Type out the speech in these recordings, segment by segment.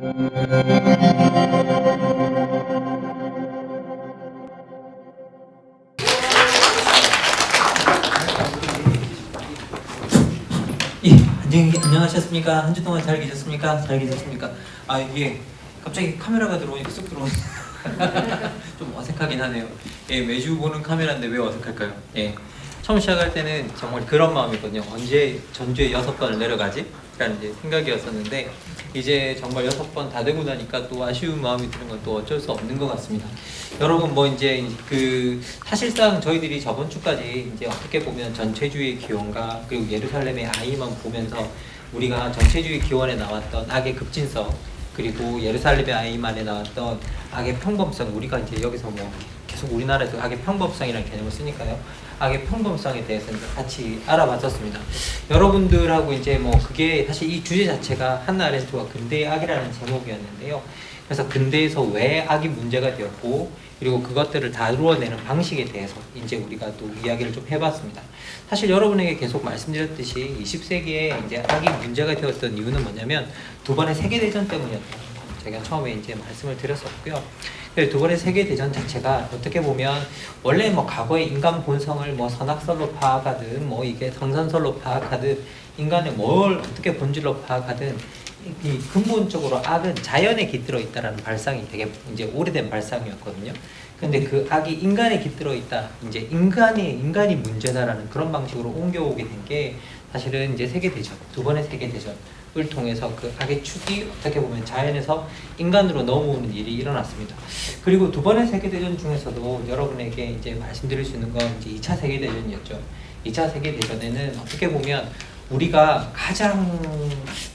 예, 안녕하셨습니까? 한 주 동안 잘 계셨습니까? 잘 계셨습니까? 아, 이게 갑자기 카메라가 들어오니까 쑥 들어오네. 좀 어색하긴 하네요. 예, 매주 보는 카메라인데 왜 어색할까요? 예, 처음 시작할 때는 정말 그런 마음이거든요. 언제 전주에 6번을 내려가지? 라는 이제 생각이었었는데, 이제 정말 6번 다 되고 나니까 또 아쉬운 마음이 드는 건 또 어쩔 수 없는 것 같습니다. 여러분, 뭐 이제 사실상 저희들이 저번 주까지 이제 어떻게 보면 전체주의 기원과 그리고 예루살렘의 아이만 보면서 우리가 전체주의 기원에 나왔던 악의 급진성, 그리고 예루살렘의 아이만에 나왔던 악의 평범성, 우리가 이제 여기서 뭐 계속 우리나라에서 악의 평범성이라는 개념을 쓰니까요, 악의 평범성에 대해서는 같이 알아봤었습니다. 여러분들하고 이제 뭐 그게 사실 이 주제 자체가 한나 아렌트와 근대의 악이라는 제목이었는데요. 그래서 근대에서 왜 악이 문제가 되었고, 그리고 그것들을 다루어내는 방식에 대해서 이제 우리가 또 이야기를 좀 해봤습니다. 사실 여러분에게 계속 말씀드렸듯이 20세기에 이제 악이 문제가 되었던 이유는 뭐냐면 두 번의 세계대전 때문이었다. 제가 처음에 이제 말씀을 드렸었고요. 두 번의 세계대전 자체가 어떻게 보면 원래 뭐 과거의 인간 본성을 뭐 선악설로 파악하든 뭐 이게 성선설로 파악하든 인간의 뭘 어떻게 본질로 파악하든 이 근본적으로 악은 자연에 깃들어 있다라는 발상이 되게 이제 오래된 발상이었거든요. 근데 그 악이 인간에 깃들어 있다, 이제 인간이 문제다라는 그런 방식으로 옮겨오게 된 게 사실은 이제 세계대전, 두 번의 세계대전을 통해서 그 악의 축이 어떻게 보면 자연에서 인간으로 넘어오는 일이 일어났습니다. 그리고 두 번의 세계대전 중에서도 여러분에게 이제 말씀드릴 수 있는 건 이제 2차 세계대전이었죠. 2차 세계대전에는 어떻게 보면 우리가 가장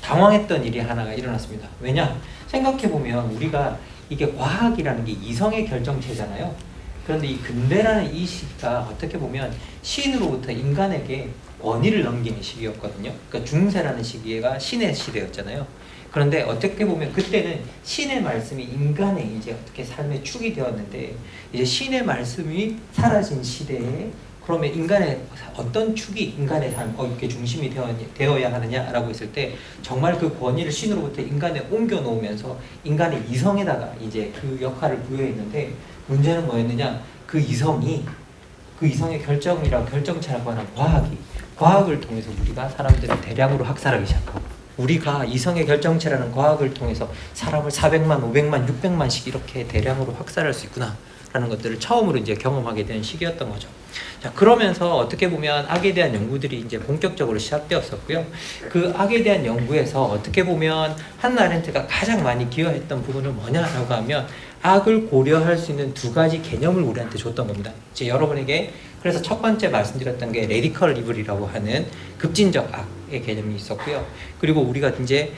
당황했던 일이 하나가 일어났습니다. 왜냐? 생각해보면 우리가 이게 과학이라는 게 이성의 결정체잖아요. 그런데 이 근대라는 이 시기가 어떻게 보면 신으로부터 인간에게 권위를 넘기는 시기였거든요. 그러니까 중세라는 시기가 신의 시대였잖아요. 그런데 어떻게 보면 그때는 신의 말씀이 인간의 이제 어떻게 삶의 축이 되었는데, 이제 신의 말씀이 사라진 시대에 그러면 인간의 어떤 축이 인간의 삶, 이렇게 중심이 되어야 하느냐라고 했을 때, 정말 그 권위를 신으로부터 인간에 옮겨 놓으면서 인간의 이성에다가 이제 그 역할을 부여했는데, 문제는 뭐였느냐? 그 이성의 결정체라고 하는 과학을 통해서 우리가 사람들을 대량으로 학살하기 시작하고, 우리가 이성의 결정체라는 과학을 통해서 사람을 400만, 500만, 600만씩 이렇게 대량으로 학살할 수 있구나 라는 것들을 처음으로 이제 경험하게 된 시기였던 거죠. 자, 그러면서 어떻게 보면 악에 대한 연구들이 이제 본격적으로 시작되었었고요. 그 악에 대한 연구에서 어떻게 보면 한나 아렌트가 가장 많이 기여했던 부분은 뭐냐라고 하면, 악을 고려할 수 있는 두 가지 개념을 우리한테 줬던 겁니다. 이제 여러분에게 그래서 첫 번째 말씀드렸던 게 레디컬 이블이라고 하는 급진적 악의 개념이 있었고요. 그리고 우리가 이제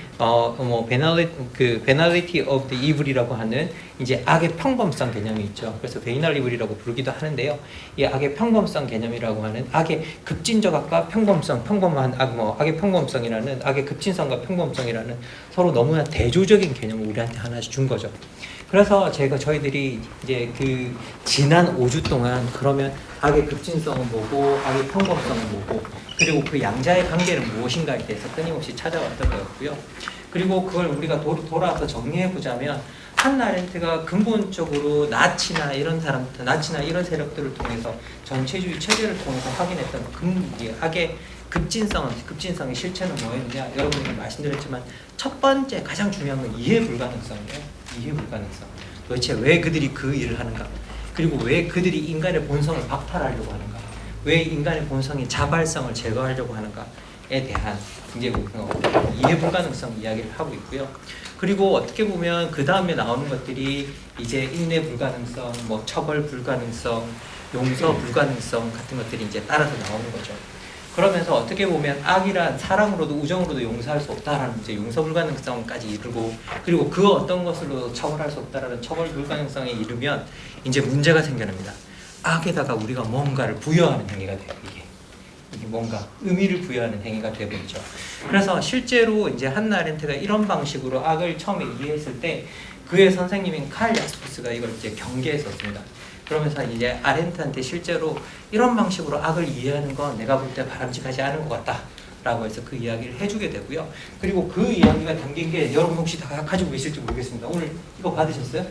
베널리티 오브 더 이블이라고 하는 이제 악의 평범성 개념이 있죠. 그래서 베이널 이블이라고 부르기도 하는데요. 이 악의 평범성 개념이라고 하는 악의 급진적 악과 평범한 악, 악의 평범성이라는 악의 급진성과 평범성이라는 서로 너무나 대조적인 개념을 우리한테 하나씩 준 거죠. 그래서 저희들이 이제 그 지난 5주 동안 그러면 악의 급진성은 뭐고 악의 평범성은 뭐고, 그리고 그 양자의 관계는 무엇인가에 대해서 끊임없이 찾아왔던 거였고요. 그리고 그걸 우리가 돌아와서 정리해 보자면, 한나 아렌트가 근본적으로 나치나 이런 세력들을 통해서 전체주의 체제를 통해서 확인했던 악의 급진성의 실체는 뭐였느냐? 여러분에게 말씀드렸지만 첫 번째 가장 중요한 건 이해 불가능성이에요. 이해 불가능성. 도대체 왜 그들이 그 일을 하는가? 그리고 왜 그들이 인간의 본성을 박탈하려고 하는가? 왜 인간의 본성의 자발성을 제거하려고 하는가에 대한 이제 이해 불가능성 이야기를 하고 있고요. 그리고 어떻게 보면 그 다음에 나오는 것들이 이제 인내 불가능성, 뭐 처벌 불가능성, 용서 불가능성 같은 것들이 이제 따라서 나오는 거죠. 그러면서 어떻게 보면 악이란 사랑으로도 우정으로도 용서할 수 없다라는 이제 용서 불가능성까지 이르고, 그리고 그 어떤 것으로도 처벌할 수 없다라는 처벌 불가능성에 이르면 이제 문제가 생겨납니다. 악에다가 우리가 뭔가를 부여하는 행위가 돼요. 이게 뭔가 의미를 부여하는 행위가 되어버리죠. 그래서 실제로 이제 한나 아렌트가 이런 방식으로 악을 처음에 이해했을 때 그의 선생님인 칼 야스푸스가 이걸 이제 경계했었습니다. 그러면서 이제 아렌트한테 실제로 이런 방식으로 악을 이해하는 건 내가 볼 때 바람직하지 않은 것 같다 라고 해서 그 이야기를 해주게 되고요. 그리고 그 이야기가 담긴 게 여러분 혹시 다 가지고 계실지 모르겠습니다. 오늘 이거 받으셨어요?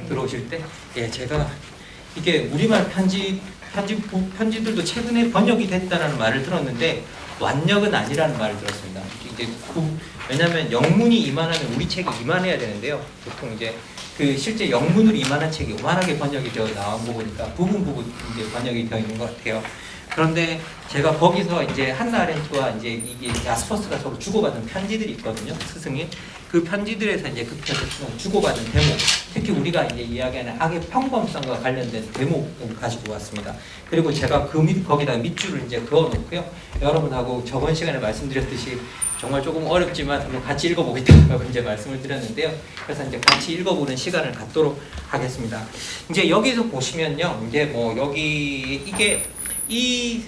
들어오실 때? 예, 제가 이게 우리말 편지들도 최근에 번역이 됐다는 말을 들었는데 완역은 아니라는 말을 들었습니다. 이제 왜냐하면 영문이 이만하면 우리 책이 이만해야 되는데요. 보통 이제 그 실제 영문으로 이만한 책이 요만하게 번역이 되어 나온 거 보니까 부분 이제 번역이 되어 있는 것 같아요. 그런데 제가 거기서 이제 한나 아렌트와 이제 이게 야스퍼스가 서로 주고받은 편지들이 있거든요. 스승이 그 편지들에서 이제 그 주고받은 대목, 특히 우리가 이제 이야기하는 악의 평범성과 관련된 대목을 가지고 왔습니다. 그리고 제가 거기다 밑줄을 이제 그어놓고요. 여러분하고 저번 시간에 말씀드렸듯이 정말 조금 어렵지만 한번 같이 읽어보겠다고 이제 말씀을 드렸는데요. 그래서 이제 같이 읽어보는 시간을 갖도록 하겠습니다. 이제 여기서 보시면요, 이제 뭐 여기 이게 이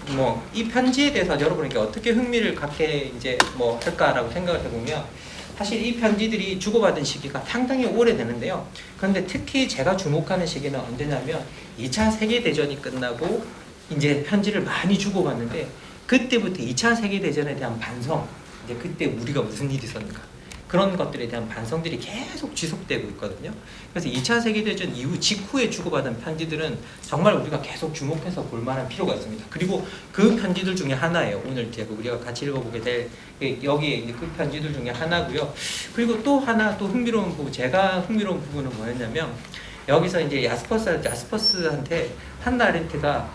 편지에 대해서 여러분에게 어떻게 흥미를 갖게 이제 뭐 할까라고 생각을 해보면 사실 이 편지들이 주고받은 시기가 상당히 오래되는데요. 그런데 특히 제가 주목하는 시기는 언제냐면 2차 세계대전이 끝나고 이제 편지를 많이 주고받는데 그때부터 2차 세계대전에 대한 반성, 이제 그때 우리가 무슨 일이 있었는가 그런 것들에 대한 반성들이 계속 지속되고 있거든요. 그래서 2차 세계대전 이후 직후에 주고받은 편지들은 정말 우리가 계속 주목해서 볼 만한 필요가 있습니다. 그리고 그 편지들 중에 하나예요. 오늘 제가 우리가 같이 읽어보게 될 여기에 그 편지들 중에 하나고요. 그리고 또 하나 또 흥미로운 부분, 제가 흥미로운 부분은 뭐였냐면 여기서 이제 야스퍼스한테 한나 아렌트가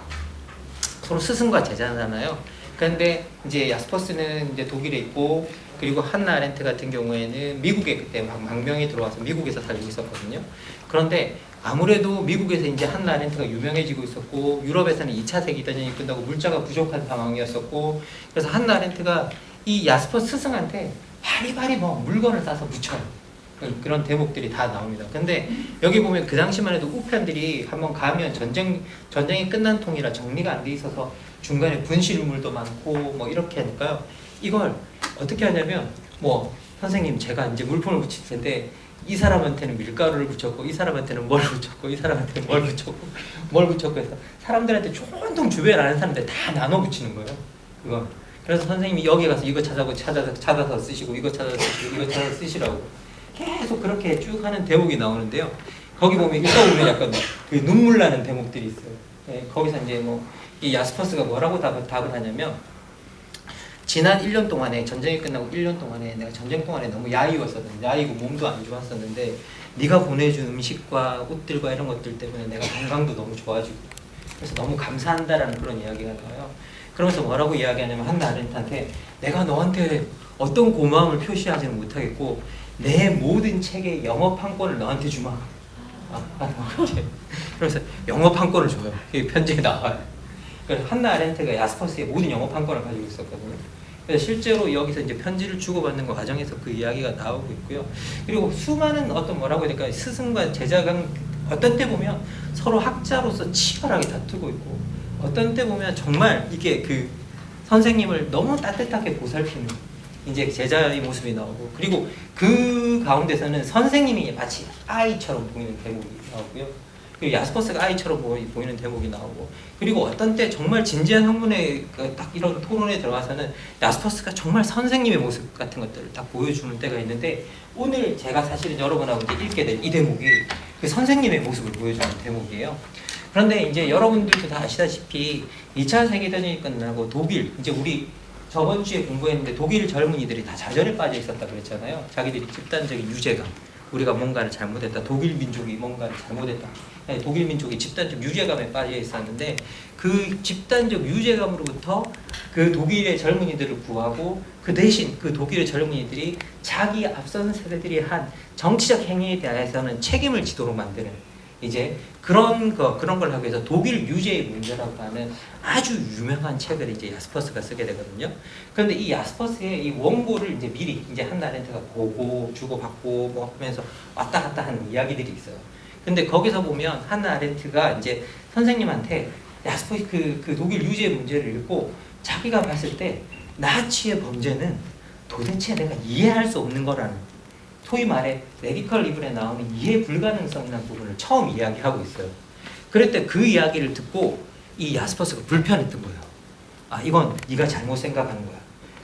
서로 스승과 제자잖아요. 그런데 이제 야스퍼스는 이제 독일에 있고 그리고 한나 아렌트 같은 경우에는 미국에 그때 막 망명이 들어와서 미국에서 살고 있었거든요. 그런데 아무래도 미국에서 이제 한나 아렌트가 유명해지고 있었고 유럽에서는 2차 세계대전이 끝나고 물자가 부족한 상황이었었고 그래서 한나 아렌트가 이 야스퍼스 스승한테 바리바리 뭐 물건을 싸서 묻혀요. 그런 대목들이 다 나옵니다. 근데 여기 보면 그 당시만 해도 우편들이 한번 가면 전쟁이 끝난 통이라 정리가 안 돼 있어서 중간에 분실물도 많고 뭐 이렇게 하니까요. 이걸 어떻게 하냐면 뭐 선생님 제가 이제 물품을 붙일 텐데 이 사람한테는 밀가루를 붙였고 이 사람한테는 뭘 붙였고 이 사람한테는 뭘 붙였고 해서 사람들한테 온통 주변에 아는 사람들 다 나눠 붙이는 거예요. 그거. 그래서 선생님이 여기 가서 이거 찾아서 쓰시고 이거 찾아서 쓰시고 이거 찾아서 쓰시라고 계속 그렇게 쭉 하는 대목이 나오는데요. 거기 보면 읽어보면 약간 그 눈물 나는 대목들이 있어요. 네, 거기서 이제 뭐 이 야스퍼스가 뭐라고 답을 하냐면 지난 1년 동안에 전쟁이 끝나고 1년 동안에 내가 전쟁 동안에 너무 야이고 몸도 안 좋았었는데 네가 보내준 음식과 옷들과 이런 것들 때문에 내가 건강도 너무 좋아지고 그래서 너무 감사한다라는 그런 이야기가 나와요. 그러면서 뭐라고 이야기하냐면 한나 아렌트한테 내가 너한테 어떤 고마움을 표시하지는 못하겠고 내 모든 책의 영업판권을 너한테 주마. 그래서 영업판권을 줘요. 이 편지에 나와요. 그래서 한나 아렌트가 야스퍼스의 모든 영업판권을 가지고 있었거든요. 그래서 실제로 여기서 이제 편지를 주고받는 과정에서 그 이야기가 나오고 있고요. 그리고 수많은 뭐라고 해야 될까요? 스승과 제자가 어떤 때 보면 서로 학자로서 치열하게 다투고 있고 어떤 때 보면 정말 이게 그 선생님을 너무 따뜻하게 보살피는 이제 제자의 모습이 나오고 그리고 그 가운데서는 선생님이 마치 아이처럼 보이는 대목이 나오고요. 그리고 야스퍼스가 아이처럼 보이는 대목이 나오고 그리고 어떤 때 정말 진지한 학문에 딱 이런 토론에 들어가서는 야스퍼스가 정말 선생님의 모습 같은 것들을 딱 보여주는 때가 있는데 오늘 제가 사실은 여러분하고 이제 읽게 될 이 대목이 그 선생님의 모습을 보여주는 대목이에요. 그런데 이제 여러분들도 다 아시다시피 2차 세계대전이 끝나고 독일 이제 우리 저번 주에 공부했는데 독일 젊은이들이 다 좌절에 빠져 있었다 그랬잖아요. 자기들이 집단적인 유죄감 우리가 뭔가를 잘못했다. 독일 민족이 뭔가를 잘못했다. 독일 민족이 집단적 유죄감에 빠져 있었는데 그 집단적 유죄감으로부터 그 독일의 젊은이들을 구하고 그 대신 그 독일의 젊은이들이 자기 앞선 세대들이 한 정치적 행위에 대해서는 책임을 지도록 만드는 이제 그런 걸 하기 위해서 독일 유죄의 문제라고 하는 아주 유명한 책을 이제 야스퍼스가 쓰게 되거든요. 그런데 이 야스퍼스의 이 원고를 이제 미리 이제 한나 아렌트가 보고 주고받고 뭐 하면서 왔다 갔다 하는 이야기들이 있어요. 근데 거기서 보면 한나 아렌트가 이제 선생님한테 야스퍼스 그 독일 유죄 문제를 읽고 자기가 봤을 때 나치의 범죄는 도대체 내가 이해할 수 없는 거라는 소위 말해 레디컬 리블에 나오는 이해 불가능성이라는 부분을 처음 이야기하고 있어요. 그럴 때 그 이야기를 듣고 이 야스퍼스가 불편했던 거예요. 아 이건 네가 잘못 생각하는 거야.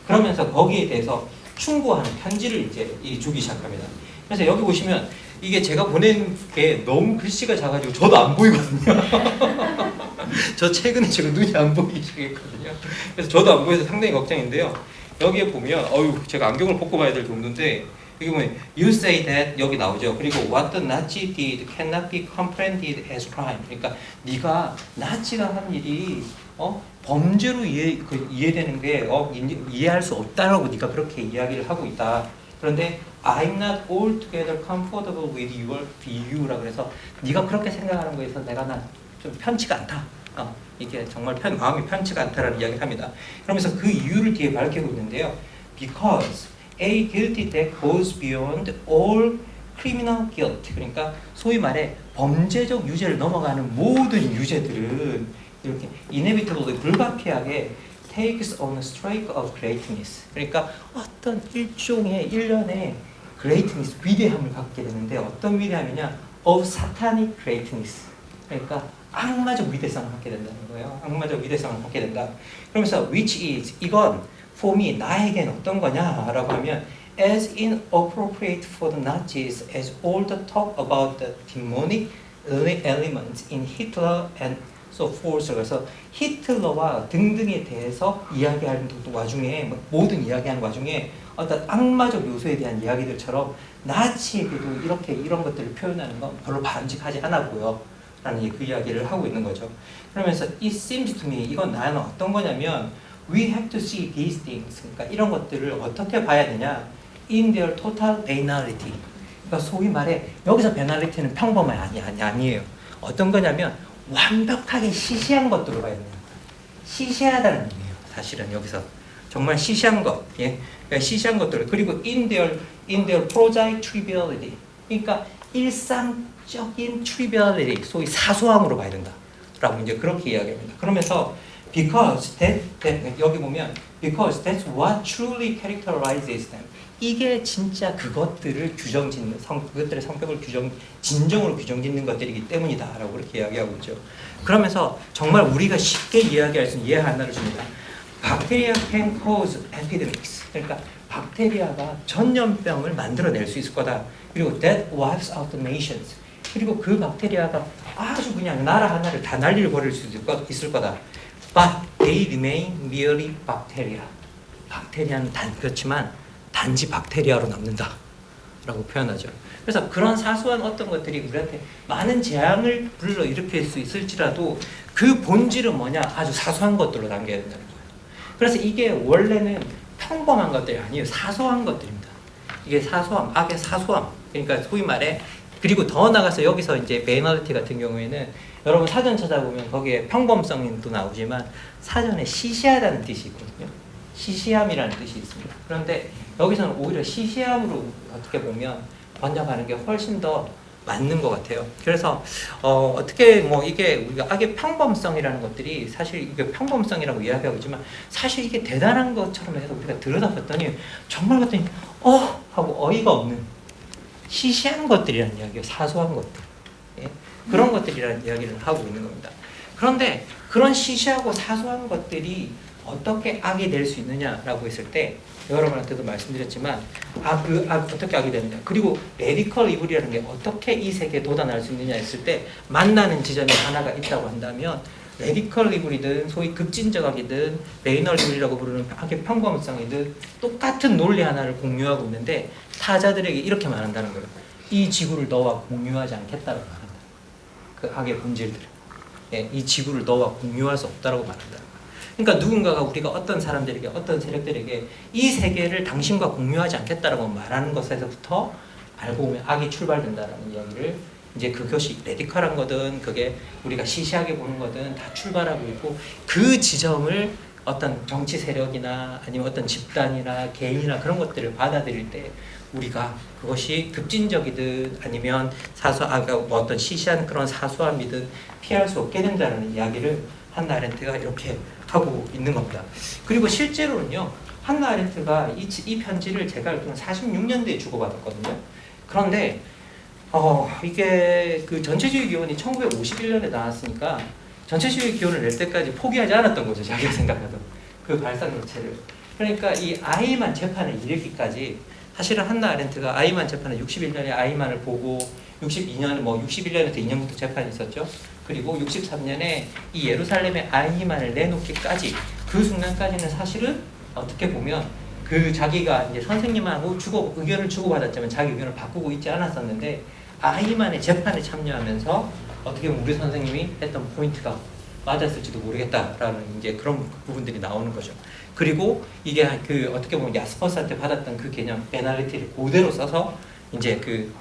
그러면서 거기에 대해서 충고하는 편지를 이제 주기 시작합니다. 그래서 여기 보시면 이게 제가 보낸 게 너무 글씨가 작아지고 저도 안 보이거든요. 저 최근에 제가 눈이 안 보이기 시작했거든요. 그래서 저도 안 보여서 상당히 걱정인데요. 여기에 보면 제가 안경을 벗고 봐야 될 정도인데 여기 보면 you say that 여기 나오죠. 그리고 what the Nazi did cannot be comprehended as crime. 그러니까 네가 나치가 한 일이 범죄로 이해되는 게 이해할 수 없다라고 네가 그렇게 이야기를 하고 있다. 그런데 I'm not altogether comfortable with your view라 그래서 네가 그렇게 생각하는 거에서 내가 좀 편치가 않다. 이게 정말 마음이 편치가 않다라는 이야기를 합니다. 그러면서 그 이유를 뒤에 밝히고 있는데요. Because a guilty debt goes beyond all criminal guilt. 그러니까 소위 말해 범죄적 유죄를 넘어가는 모든 유죄들은 이렇게 inevitably 불가피하게 takes on a streak of greatness. 그러니까 어떤 일종의 일련의 greatness, 위대함을 갖게 되는데 어떤 위대함이냐? of satanic greatness. 그러니까 악마적 위대성을 갖게 된다는 거예요. 악마적 위대성을 갖게 된다. 그러면서 which is 이건 for me 나에겐 어떤 거냐라고 하면 as inappropriate for the Nazis as all the talk about the demonic elements in Hitler and so forth. 그래서 히틀러와 등등에 대해서 이야기하는 와중에 모든 이야기하는 와중에 어떤 악마적 요소에 대한 이야기들처럼 나치에게도 이렇게 이런 것들을 표현하는 건 별로 바람직하지 않아 보여 라는 그 이야기를 하고 있는 거죠. 그러면서 it seems to me 이건 나는 어떤 거냐면 we have to see these things. 그러니까 이런 것들을 어떻게 봐야 되냐? in their total banality. 그러니까 소위 말해 여기서 banality는 평범한 아니에요. 어떤 거냐면 완벽하게 시시한 것들로 봐야 됩니다. 시시하다는 의미예요. 사실은 여기서 정말 시시한 것, 그러니까 시시한 것들 그리고 in their prosaic triviality. 그러니까 일상적인 triviality, 소위 사소함으로 봐야 된다라고 이제 그렇게 이야기합니다. 그러면서 because that 여기 보면 because that's what truly characterizes them. 이게 진짜 그것들을 규정짓는 그것들의 성격을 진정으로 규정짓는 것들이기 때문이다라고 그렇게 이야기하고 있죠. 그러면서 정말 우리가 쉽게 이야기할 수 있는 예화 하나를 줍니다. Bacteria can cause epidemics. 그러니까 박테리아가 전염병을 만들어낼 수 있을 거다. 그리고 that wipes out the nations. 그리고 그 박테리아가 아주 그냥 나라 하나를 다 날릴 버릴 수 있을 거다. But they remain merely bacteria. 박테리아는 그렇지만 단지 박테리아로 남는다 라고 표현하죠. 그래서 그런 사소한 어떤 것들이 우리한테 많은 재앙을 불러일으킬 수 있을지라도 그 본질은 뭐냐? 아주 사소한 것들로 남겨야 된다는 거예요. 그래서 이게 원래는 평범한 것들이 아니에요. 사소한 것들입니다. 이게 사소함, 악의 사소함. 그러니까 소위 말해 그리고 더 나가서 여기서 이제 베이널티 같은 경우에는 여러분 사전 찾아보면 거기에 평범성도 나오지만 사전에 시시하다는 뜻이 있거든요. 시시함이라는 뜻이 있습니다. 그런데 여기서는 오히려 시시함으로 어떻게 보면 번역하는 게 훨씬 더 맞는 것 같아요. 그래서 어떻게 이게 우리가 악의 평범성이라는 것들이 사실 이게 평범성이라고 이야기하고 있지만 사실 이게 대단한 것처럼 해서 우리가 들여다봤더니 정말 봤더니 하고 어이가 없는 시시한 것들이라는 이야기예요. 사소한 것들. 예? 그런 것들이라는 이야기를 하고 있는 겁니다. 그런데 그런 시시하고 사소한 것들이 어떻게 악이 될 수 있느냐라고 했을 때 여러분한테도 말씀드렸지만 어떻게 악이 되느냐 그리고 레디컬 이블이라는 게 어떻게 이 세계에 도달할 수 있느냐 했을 때 만나는 지점이 하나가 있다고 한다면 레디컬 이블이든 소위 급진적 악이든 베이널 이블이라고 부르는 악의 평범성이든 똑같은 논리 하나를 공유하고 있는데 타자들에게 이렇게 말한다는 거예요. 이 지구를 너와 공유하지 않겠다고 말한다. 그 악의 본질들을 이 지구를 너와 공유할 수 없다라고 말한다. 그러니까 누군가가 우리가 어떤 사람들에게 어떤 세력들에게 이 세계를 당신과 공유하지 않겠다라고 말하는 것에서부터 알고 보면 악이 출발된다라는 이야기를 이제 그것이 레디컬한 거든 그게 우리가 시시하게 보는 거든 다 출발하고 있고 그 지점을 어떤 정치 세력이나 아니면 어떤 집단이나 개인이나 그런 것들을 받아들일 때 우리가 그것이 급진적이든 아니면 어떤 시시한 그런 사소함이든 피할 수 없게 된다는 이야기를 한나 아렌트가 이렇게 하고 있는 겁니다. 그리고 실제로는요, 한나 아렌트가 이 편지를 제가 알기로는 46년대에 주고받았거든요. 그런데 이게 그 전체주의 기원이 1951년에 나왔으니까 전체주의 기원을 낼 때까지 포기하지 않았던 거죠. 자기가 생각하던 그 발상 자체를. 그러니까 이 아이만 재판을 일으키기까지 사실은 한나 아렌트가 아이만 재판을 61년에 아이만을 보고 62년 뭐 61년부터 2년부터 재판이 있었죠. 그리고 63년에 이 예루살렘의 아이만을 내놓기까지 그 순간까지는 사실은 어떻게 보면 그 자기가 이제 선생님하고 의견을 주고받았지만 자기 의견을 바꾸고 있지 않았었는데 아이만의 재판에 참여하면서 어떻게 보면 우리 선생님이 했던 포인트가 맞았을지도 모르겠다라는 이제 그런 부분들이 나오는 거죠. 그리고 이게 그 어떻게 보면 야스퍼스한테 받았던 그 개념 베날리티를 그대로 써서 이제 그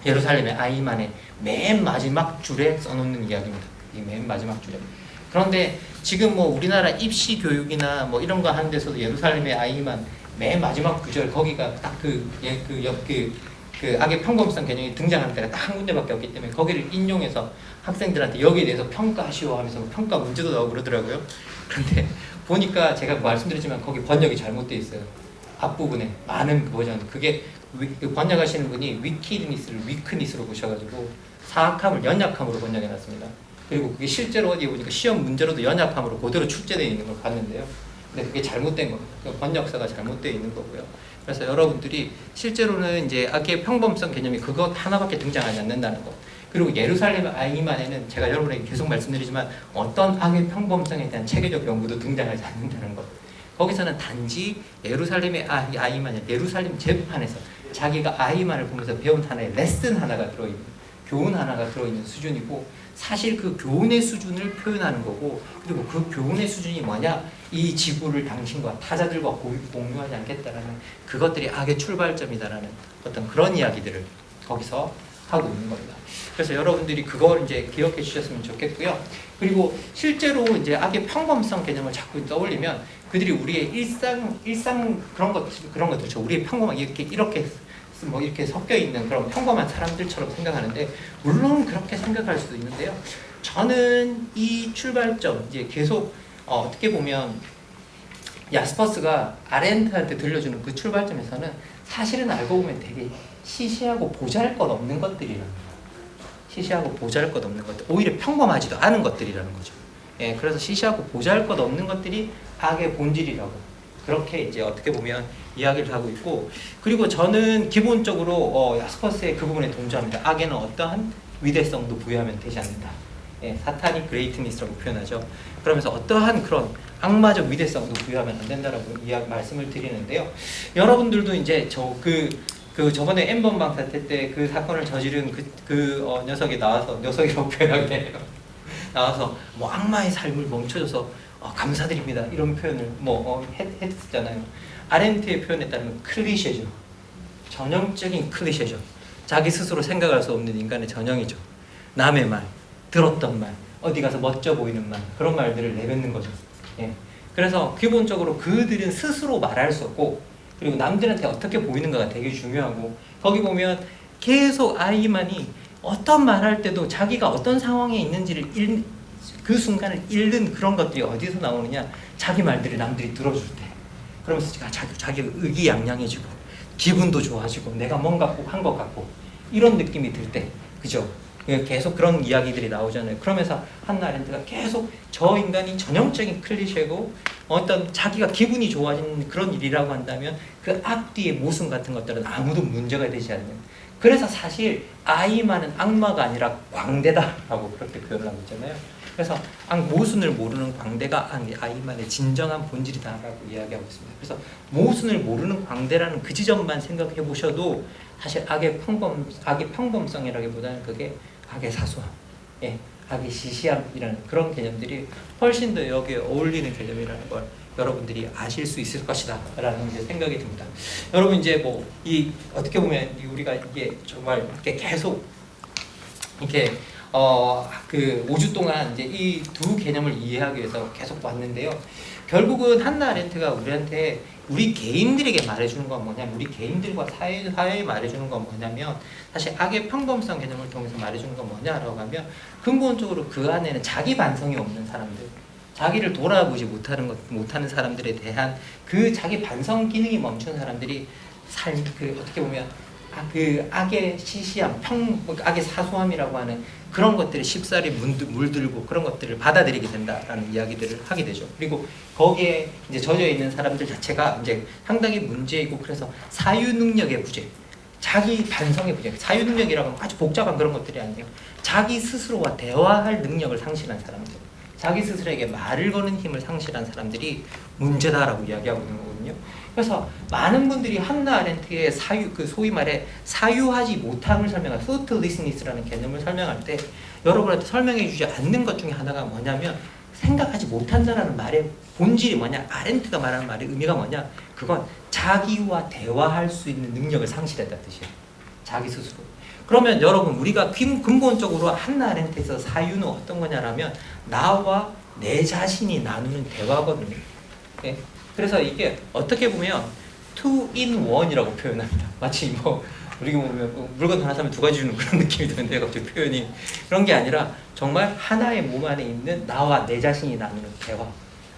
예루살렘의 아이만의 맨 마지막 줄에 써놓는 이야기입니다. 이 맨 마지막 줄에. 그런데 지금 뭐 우리나라 입시 교육이나 뭐 이런 거 하는 데서도 예루살렘의 아이만 맨 마지막 구절 거기가 딱 그 악의 평범성 개념이 등장하는 때가 딱 한 군데밖에 없기 때문에 거기를 인용해서 학생들한테 여기에 대해서 평가하시오 하면서 평가 문제도 나오고 그러더라고요. 그런데 보니까 제가 말씀드렸지만 거기 번역이 잘못되어 있어요. 앞부분에 많은 버전 그게 번역하시는 분이 위키니스를 위크니스로 보셔가지고 사악함을 연약함으로 번역해놨습니다. 그리고 그게 실제로 어디에 보니까 시험 문제로도 연약함으로 그대로 출제되어 있는 걸 봤는데요. 근데 그게 잘못된 겁니다. 번역사가 잘못되어 있는 거고요. 그래서 여러분들이 실제로는 이제 악의 평범성 개념이 그것 하나밖에 등장하지 않는다는 것. 그리고 예루살렘 아이만에는 제가 여러분에게 계속 말씀드리지만 어떤 악의 평범성에 대한 체계적 연구도 등장하지 않는다는 것. 거기서는 단지 예루살렘의 아이만, 예루살렘 재판에서 자기가 아이만을 보면서 배운 하나의 레슨 하나가 들어있는, 교훈 하나가 들어있는 수준이고 사실 그 교훈의 수준을 표현하는 거고 그리고 그 교훈의 수준이 뭐냐? 이 지구를 당신과 타자들과 공유하지 않겠다라는 그것들이 악의 출발점이다라는 어떤 그런 이야기들을 거기서 하고 있는 겁니다. 그래서 여러분들이 그걸 이제 기억해 주셨으면 좋겠고요. 그리고 실제로 이제 악의 평범성 개념을 자꾸 떠올리면 그들이 우리의 일상 그런 것들, 우리의 평범한 이렇게 섞여 있는 그런 평범한 사람들처럼 생각하는데 물론 그렇게 생각할 수도 있는데요. 저는 이 출발점 이제 계속 어떻게 보면 야스퍼스가 아렌트한테 들려주는 그 출발점에서는 사실은 알고 보면 되게 시시하고 보잘것없는 것들이라는 거예요. 시시하고 보잘것없는 것들, 오히려 평범하지도 않은 것들이라는 거죠. 예, 그래서 시시하고 보잘것없는 것들이 악의 본질이라고 그렇게 이제 어떻게 보면 이야기를 하고 있고 그리고 저는 기본적으로 야스퍼스의 그 부분에 동조합니다. 악에는 어떠한 위대성도 부여하면 되지 않는다. 예, 사탄이 그레이트니스라고 표현하죠. 그러면서 어떠한 그런 악마적 위대성도 부여하면 안 된다라고 말씀을 드리는데요. 여러분들도 이제 저번에 엠번방 사태 때 그 사건을 저지른 녀석이 나와서 녀석이라고 표현하게 되네요. 나와서 뭐 악마의 삶을 멈춰줘서 감사드립니다 이런 표현을 했었잖아요. 아렌트의 표현에 따르면 클리셰죠. 전형적인 클리셰죠. 자기 스스로 생각할 수 없는 인간의 전형이죠. 남의 말, 들었던 말, 어디 가서 멋져 보이는 말 그런 말들을 내뱉는 거죠. 예. 그래서 기본적으로 그들은 스스로 말할 수 없고 그리고 남들한테 어떻게 보이는가가 되게 중요하고 거기 보면 계속 아이만이 어떤 말할 때도 자기가 어떤 상황에 있는지를 그 순간을 읽는 그런 것들이 어디서 나오느냐 자기 말들을 남들이 들어줄 때 그러면서 자기가 의기양양해지고 기분도 좋아지고 내가 뭔가 꼭 한 것 같고 이런 느낌이 들 때 그죠? 계속 그런 이야기들이 나오잖아요. 그러면서 한나 아렌트가 계속 저 인간이 전형적인 클리셰고 어떤 자기가 기분이 좋아지는 그런 일이라고 한다면 그 앞뒤의 모순 같은 것들은 아무도 문제가 되지 않는 그래서 사실 아이만은 악마가 아니라 광대다라고 그렇게 표현을 하고 있잖아요. 그래서 모순을 모르는 광대가 아이만의 진정한 본질이다라고 이야기하고 있습니다. 그래서 모순을 모르는 광대라는 그 지점만 생각해 보셔도 사실 악의 평범성이라기보다는 그게 악의 사소함, 예, 악의 시시함이라는 그런 개념들이 훨씬 더 여기에 어울리는 개념이라는 걸 여러분들이 아실 수 있을 것이다 라는 이제 생각이 듭니다. 여러분 이제 어떻게 보면 우리가 이게 정말 이렇게 계속 이렇게 그 5주 동안 이제 이 두 개념을 이해하기 위해서 계속 왔는데요. 결국은 한나 아렌트가 우리한테 우리 개인들에게 말해주는 건 뭐냐면 우리 개인들과 사회에 말해주는 건 뭐냐면 사실 악의 평범성 개념을 통해서 말해주는 건 뭐냐라고 하면 근본적으로 그 안에는 자기 반성이 없는 사람들 자기를 돌아보지 못하는 사람들에 대한 그 자기 반성 기능이 멈춘 사람들이 어떻게 보면 그 악의 시시함, 악의 사소함이라고 하는 그런 것들이 쉽사리 물들고 그런 것들을 받아들이게 된다라는 이야기들을 하게 되죠. 그리고 거기에 이제 젖어 있는 사람들 자체가 이제 상당히 문제이고, 그래서 사유 능력의 부재, 자기 반성의 부재, 사유 능력이라고 하면 아주 복잡한 그런 것들이 아니에요. 자기 스스로와 대화할 능력을 상실한 사람들, 자기 스스로에게 말을 거는 힘을 상실한 사람들이 문제다라고 이야기하고 있는 거거든요. 그래서 많은 분들이 한나 아렌트의 사유, 그 소위 말해 사유하지 못함을 설명할 thoughtlessness라는 개념을 설명할 때 여러분한테 설명해 주지 않는 것 중에 하나가 뭐냐면, 생각하지 못한다라는 말의 본질이 뭐냐, 아렌트가 말하는 말의 의미가 뭐냐, 그건 자기와 대화할 수 있는 능력을 상실했다는 뜻이에요. 자기 스스로. 그러면 여러분, 우리가 근본적으로 한나 아렌트에서 사유는 어떤 거냐라면 나와 내 자신이 나누는 대화거든요. 네? 그래서 이게 어떻게 보면 two in one이라고 표현합니다. 마치 뭐 우리가 보면 물건 하나 사면 두 가지 주는 그런 느낌이 드는데, 갑자기 표현이 그런 게 아니라 정말 하나의 몸 안에 있는 나와 내 자신이 나누는 대화,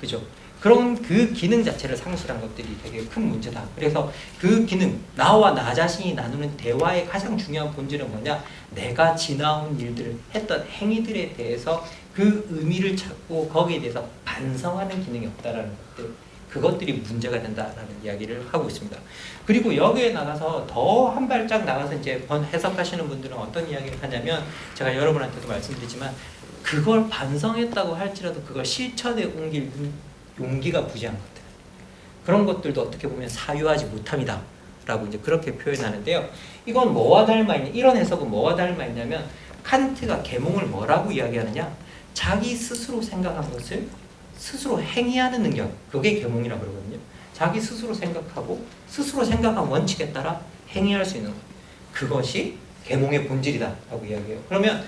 그죠? 그런 그 기능 자체를 상실한 것들이 되게 큰 문제다. 그래서 그 기능, 나와 나 자신이 나누는 대화의 가장 중요한 본질은 뭐냐? 내가 지나온 일들을 했던 행위들에 대해서 그 의미를 찾고 거기에 대해서 반성하는 기능이 없다라는 것들, 그것들이 문제가 된다라는 이야기를 하고 있습니다. 그리고 여기에 나가서 더 한 발짝 나가서 이제 해석하시는 분들은 어떤 이야기를 하냐면, 제가 여러분한테도 말씀드리지만 그걸 반성했다고 할지라도 그걸 실천에 옮길 용기가 부재한 것들, 그런 것들도 어떻게 보면 사유하지 못함이다 라고 이제 그렇게 표현하는데요. 이건 뭐와 닮아 있냐, 이런 해석은 뭐와 닮아 있냐면, 칸트가 계몽을 뭐라고 이야기하느냐, 자기 스스로 생각한 것을 스스로 행위하는 능력, 그게 계몽이라고 그러거든요. 자기 스스로 생각하고 스스로 생각한 원칙에 따라 행위할 수 있는 것, 그것이 계몽의 본질이다 라고 이야기해요. 그러면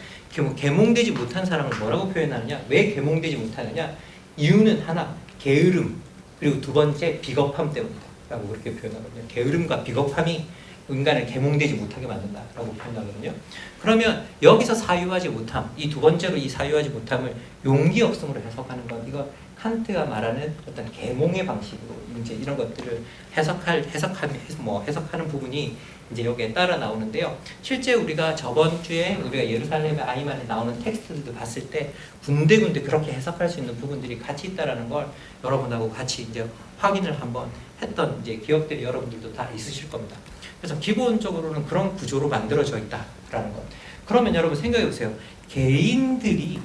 계몽되지 못한 사람을 뭐라고 표현하느냐, 왜 계몽되지 못하느냐, 이유는 하나, 게으름, 그리고 두 번째 비겁함 때문이다 라고 그렇게 표현하거든요. 게으름과 비겁함이 인간을 계몽되지 못하게 만든다 라고 표현하거든요. 그러면 여기서 사유하지 못함, 이 두 번째로 이 사유하지 못함을 용기 없음으로 해석하는 건, 이거 칸트가 말하는 어떤 계몽의 방식으로 이제 이런 것들을 해석하는 부분이 이제 여기에 따라 나오는데요. 실제 우리가 저번 주에 우리가 예루살렘의 아이만에 나오는 텍스트들도 봤을 때 군데군데 그렇게 해석할 수 있는 부분들이 같이 있다라는 걸 여러분하고 같이 이제 확인을 한번 했던 이제 기억들이 여러분들도 다 있으실 겁니다. 그래서 기본적으로는 그런 구조로 만들어져 있다라는 것. 그러면 여러분 생각해 보세요. 개인들이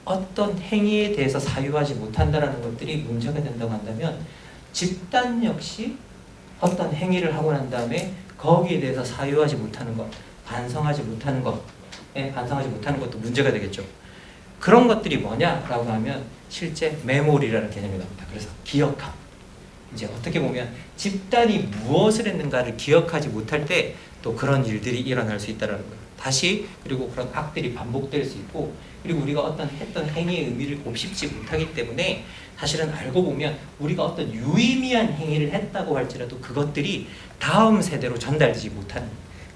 어떤 행위에 대해서 사유하지 못한다라는 것들이 문제가 된다고 한다면, 집단 역시 어떤 행위를 하고 난 다음에 거기에 대해서 사유하지 못하는 것, 반성하지 못하는 것도 문제가 되겠죠. 그런 것들이 뭐냐라고 하면 실제 메모리라는 개념이 나옵니다. 그래서 기억함. 이제 어떻게 보면 집단이 무엇을 했는가를 기억하지 못할 때 또 그런 일들이 일어날 수 있다는 거예요. 다시, 그리고 그런 악들이 반복될 수 있고, 그리고 우리가 어떤 했던 행위의 의미를 곱씹지 못하기 때문에 사실은 알고 보면 우리가 어떤 유의미한 행위를 했다고 할지라도 그것들이 다음 세대로 전달되지 못하는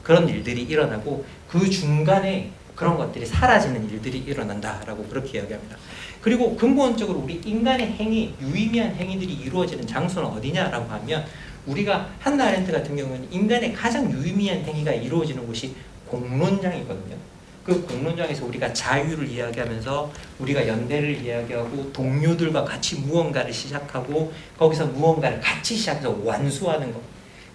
그런 일들이 일어나고, 그 중간에 그런 것들이 사라지는 일들이 일어난다라고 그렇게 이야기합니다. 그리고 근본적으로 우리 인간의 행위, 유의미한 행위들이 이루어지는 장소는 어디냐라고 하면, 우리가 한나 아렌트 같은 경우는 인간의 가장 유의미한 행위가 이루어지는 곳이 공론장이거든요. 그 공론장에서 우리가 자유를 이야기하면서 우리가 연대를 이야기하고 동료들과 같이 무언가를 시작하고 거기서 무언가를 같이 시작해서 완수하는 것,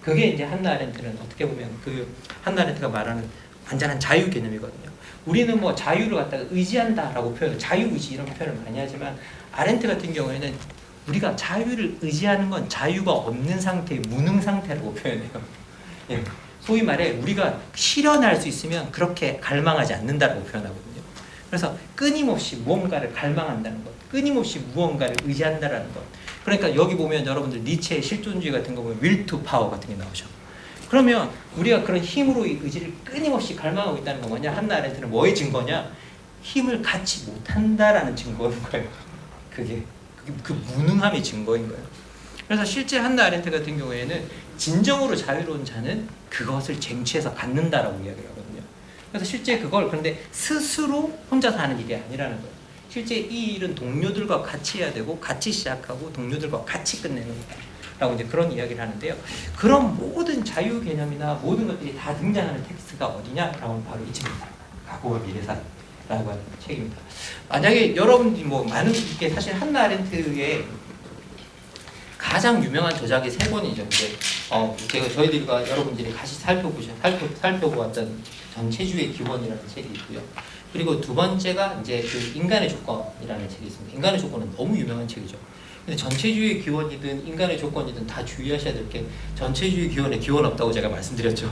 그게 이제 한나 아렌트는 어떻게 보면 그 한나 아렌트가 말하는 완전한 자유 개념이거든요. 우리는 뭐 자유를 갖다가 의지한다라고 표현을, 자유의지 이런 표현을 많이 하지만, 아렌트 같은 경우에는 우리가 자유를 의지하는 건 자유가 없는 상태의 무능 상태라고 표현해요. 예. 소위 말해 우리가 실현할 수 있으면 그렇게 갈망하지 않는다라고 표현하거든요. 그래서 끊임없이 무언가를 갈망한다는 것, 끊임없이 무언가를 의지한다라는 것. 그러니까 여기 보면 여러분들 니체의 실존주의 같은 거 보면 will to power 같은 게 나오죠. 그러면 우리가 그런 힘으로의 의지를 끊임없이 갈망하고 있다는 건 뭐냐? 한나 아렌트는 뭐의 증거냐? 힘을 갖지 못한다라는 증거인 거예요. 그게 그 무능함의 증거인 거예요. 그래서 실제 한나 아렌트 같은 경우에는 진정으로 자유로운 자는 그것을 쟁취해서 갖는다라고 이야기를 하거든요. 그래서 실제 그걸 그런데 스스로 혼자서 하는 일이 아니라는 거예요. 실제 이 일은 동료들과 같이 해야 되고 같이 시작하고 동료들과 같이 끝내는 라고 이제 그런 이야기를 하는데요. 그런 모든 자유 개념이나 모든 것들이 다 등장하는 텍스트가 어디냐라고 하면 바로 이 책입니다. 과거와 미래사라고 하는 책입니다. 만약에 여러분들이 뭐 많은 이게 사실 한나 아렌트의 가장 유명한 저작이 세 권이죠. 이제 제가 저희들과 여러분들이 같이 살펴보았던 전체주의 기원이라는 책이 있고요. 그리고 두 번째가 이제 그 인간의 조건이라는 책이 있습니다. 인간의 조건은 너무 유명한 책이죠. 근데 전체주의 기원이든 인간의 조건이든 다 주의하셔야 될 게 전체주의 기원에 기원 없다고 제가 말씀드렸죠.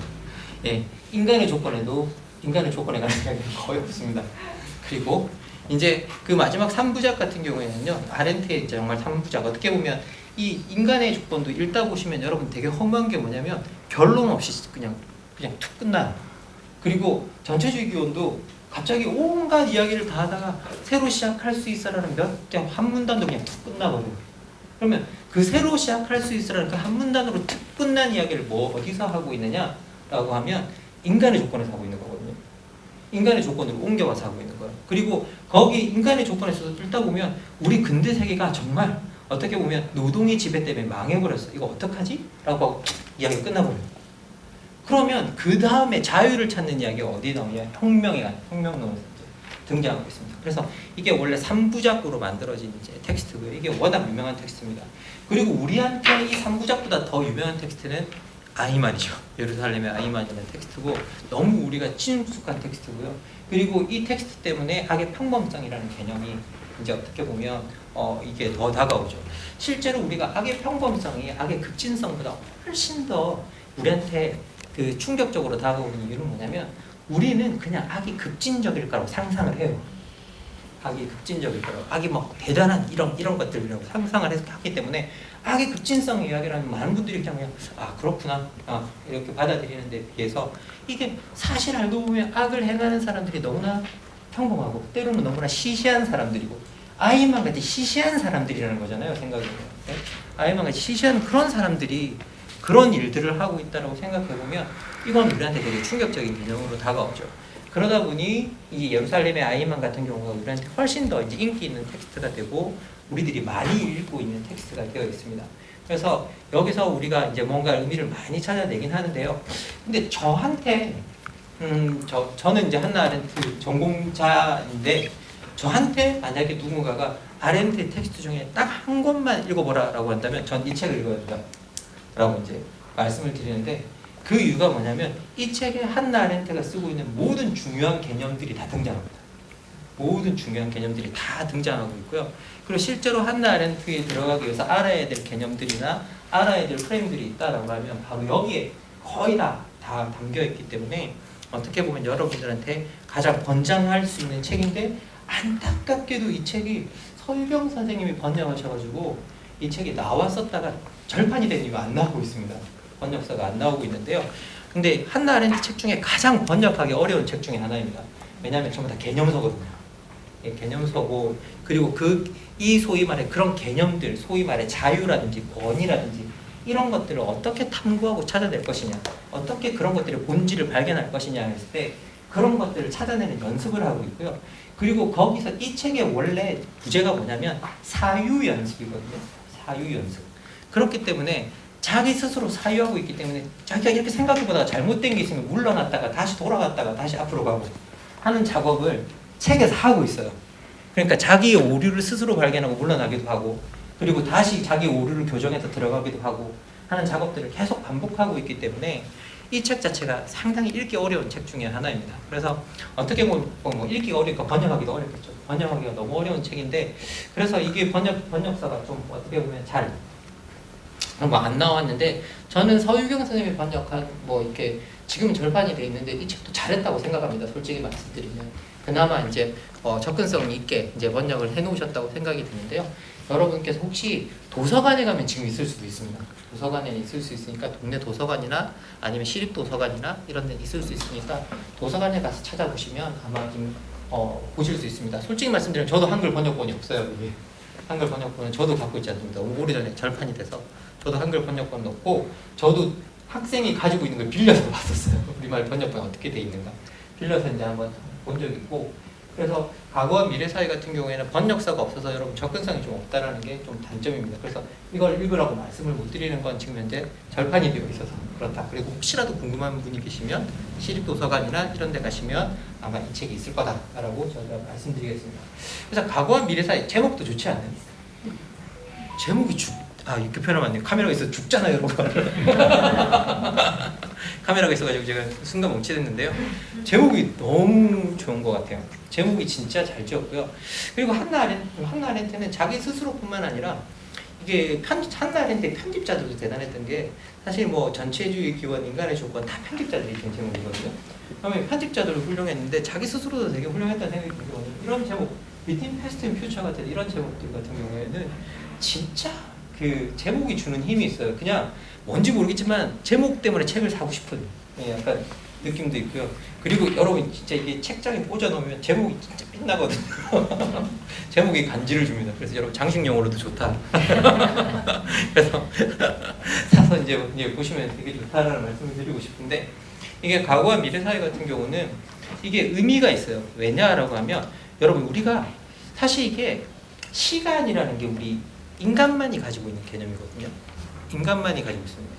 예, 인간의 조건에 관한 이야기는 거의 없습니다. 그리고 이제 그 마지막 3부작 같은 경우에는요, 아렌트의 이제 정말 3부작 어떻게 보면 이 인간의 조건도 읽다 보시면 여러분 되게 허무한 게 뭐냐면 결론 없이 그냥 툭 끝나요. 그리고 전체주의 기원도 갑자기 온갖 이야기를 다 하다가 새로 시작할 수 있어라는 그냥 한 문단도 그냥 툭 끝나버려요. 그러면 그 새로 시작할 수 있어라는 그 한 문단으로 툭 끝난 이야기를 뭐 어디서 하고 있느냐라고 하면 인간의 조건에서 하고 있는 거거든요. 인간의 조건으로 옮겨와서 하고 있는 거예요. 그리고 거기 인간의 조건에서 읽다 보면 우리 근대 세계가 정말 어떻게 보면 노동의 지배 때문에 망해버렸어. 이거 어떡하지? 라고 하고 이야기가 끝나버려요. 그러면 그 다음에 자유를 찾는 이야기가 어디에 나오냐? 혁명론에서 등장하고 있습니다. 그래서 이게 원래 3부작으로 만들어진 이제 텍스트고요. 이게 워낙 유명한 텍스트입니다. 그리고 우리한테 이 3부작보다 더 유명한 텍스트는 아이만이죠. 예루살렘의 아이만이라는 텍스트고 너무 우리가 친숙한 텍스트고요. 그리고 이 텍스트 때문에 악의 평범성이라는 개념이 이제 어떻게 보면 이게 더 다가오죠. 실제로 우리가 악의 평범성이 악의 급진성보다 훨씬 더 우리한테 그 충격적으로 다가오는 이유는 뭐냐면 우리는 그냥 악이 급진적일 거라고 상상을 해요. 악이 급진적일 거라고, 악이 막 대단한 이런 것들이라고 상상을 해서 하기 때문에 악의 급진성 이야기를 하면 많은 분들이 그냥 그렇구나 이렇게 받아들이는데 비해서 이게 사실 알고 보면 악을 행하는 사람들이 너무나 평범하고 때로는 너무나 시시한 사람들이고 아이만 같이 시시한 사람들이라는 거잖아요. 생각해보면 아이만 같이 시시한 그런 사람들이 그런 일들을 하고 있다고 생각해보면 이건 우리한테 되게 충격적인 개념으로 다가오죠. 그러다 보니 이 예루살렘의 아이만 같은 경우가 우리한테 훨씬 더 이제 인기 있는 텍스트가 되고 우리들이 많이 읽고 있는 텍스트가 되어 있습니다. 그래서 여기서 우리가 이제 뭔가 의미를 많이 찾아내긴 하는데요. 근데 저한테 저는 이제 한나 아렌트 전공자인데 저한테 만약에 누군가가 아렌트 텍스트 중에 딱 한 권만 읽어보라라고 한다면 전 이 책을 읽어야 된다 라고 이제 말씀을 드리는데 그 이유가 뭐냐면 이 책에 한나 아렌트가 쓰고 있는 모든 중요한 개념들이 다 등장합니다. 모든 중요한 개념들이 다 등장하고 있고요. 그리고 실제로 한나 아렌트에 들어가기 위해서 알아야 될 개념들이나 알아야 될 프레임들이 있다라고 하면 바로 여기에 거의 다 담겨 있기 때문에 어떻게 보면 여러분들한테 가장 권장할 수 있는 책인데 안타깝게도 이 책이 서유경 선생님이 번역하셔가지고 이 책이 나왔었다가 절판이 된 이유가 안 나오고 있습니다. 번역서가 안 나오고 있는데요. 근데 한나 아렌트 책 중에 가장 번역하기 어려운 책 중에 하나입니다. 왜냐하면 전부 다 개념서거든요. 예, 개념서고 그리고 이 소위 말해 그런 개념들, 소위 말해 자유라든지 권위라든지 이런 것들을 어떻게 탐구하고 찾아낼 것이냐, 어떻게 그런 것들의 본질을 발견할 것이냐 했을 때 그런 것들을 찾아내는 연습을 하고 있고요. 그리고 거기서 이 책의 원래 부제가 뭐냐면 사유연습이거든요. 사유연습. 그렇기 때문에 자기 스스로 사유하고 있기 때문에 자기가 이렇게 생각해보다가 잘못된 게 있으면 물러났다가 다시 돌아갔다가 다시 앞으로 가고 하는 작업을 책에서 하고 있어요. 그러니까 자기의 오류를 스스로 발견하고 물러나기도 하고 그리고 다시 자기 오류를 교정해서 들어가기도 하고 하는 작업들을 계속 반복하고 있기 때문에 이 책 자체가 상당히 읽기 어려운 책 중에 하나입니다. 그래서 어떻게 보면 읽기 어려우니까 번역하기도 어렵겠죠. 번역하기가 너무 어려운 책인데 그래서 이게 번역사가 좀 어떻게 보면 잘 안 나왔는데 저는 서유경 선생님이 번역한 이렇게 지금 절판이 돼 있는데 이 책도 잘했다고 생각합니다. 솔직히 말씀드리면 그나마 이제 접근성 있게 이제 번역을 해놓으셨다고 생각이 드는데요. 여러분께서 혹시 도서관에 가면 지금 있을 수도 있습니다. 도서관에 있을 수 있으니까 동네 도서관이나 아니면 시립도서관이나 이런 데 있을 수 있으니까 도서관에 가서 찾아보시면 아마 좀 보실 수 있습니다. 솔직히 말씀드리면 저도 한글 번역본이 없어요. 이게. 한글 번역본은 저도 갖고 있지 않습니다. 오래전에 절판이 돼서 저도 한글 번역본은 없고 저도 학생이 가지고 있는 걸 빌려서 봤었어요. 우리말 번역본이 어떻게 돼 있는가 빌려서 이제 한번 본 적이 있고 그래서 과거와 미래 사이 같은 경우에는 번역사가 없어서 여러분 접근성이 좀 없다라는 게 좀 단점입니다. 그래서 이걸 읽으라고 말씀을 못 드리는 건 지금 현재 절판이 되어 있어서 그렇다. 그리고 혹시라도 궁금한 분이 계시면 시립도서관이나 이런 데 가시면 아마 이 책이 있을 거다라고 저희가 말씀드리겠습니다. 그래서 과거와 미래 사이 제목도 좋지 않나요? 제목이 이렇게 표현하면 안 돼요. 카메라가 있어서 죽잖아요, 여러분. 카메라가 있어가지고 제가 순간 멈칫했는데요. 제목이 너무 좋은 것 같아요. 제목이 진짜 잘 지었고요. 그리고 한나 아렌트는 자기 스스로뿐만 아니라 이게 한나 아렌트의 편집자들도 대단했던 게 사실 뭐 전체주의 기원, 인간의 조건 다 편집자들이 지은 제목이거든요. 그러면 편집자들도 훌륭했는데 자기 스스로도 되게 훌륭했다는 생각이 들거든요. 이런 제목, Between Past and Future 같은 이런 제목들 같은 경우에는 진짜 그 제목이 주는 힘이 있어요. 그냥 뭔지 모르겠지만 제목 때문에 책을 사고 싶은 약간 느낌도 있고요. 그리고 여러분 진짜 이게 책장에 꽂아 놓으면 제목이 진짜 빛나거든요. 제목이 간지를 줍니다. 그래서 여러분 장식용으로도 좋다. 그래서 사서 이제 보시면 되게 좋다라는 말씀을 드리고 싶은데 이게 과거와 미래 사이 같은 경우는 이게 의미가 있어요. 왜냐라고 하면 여러분 우리가 사실 이게 시간이라는 게 우리 인간만이 가지고 있는 개념이거든요. 인간만이 가지고 있습니다.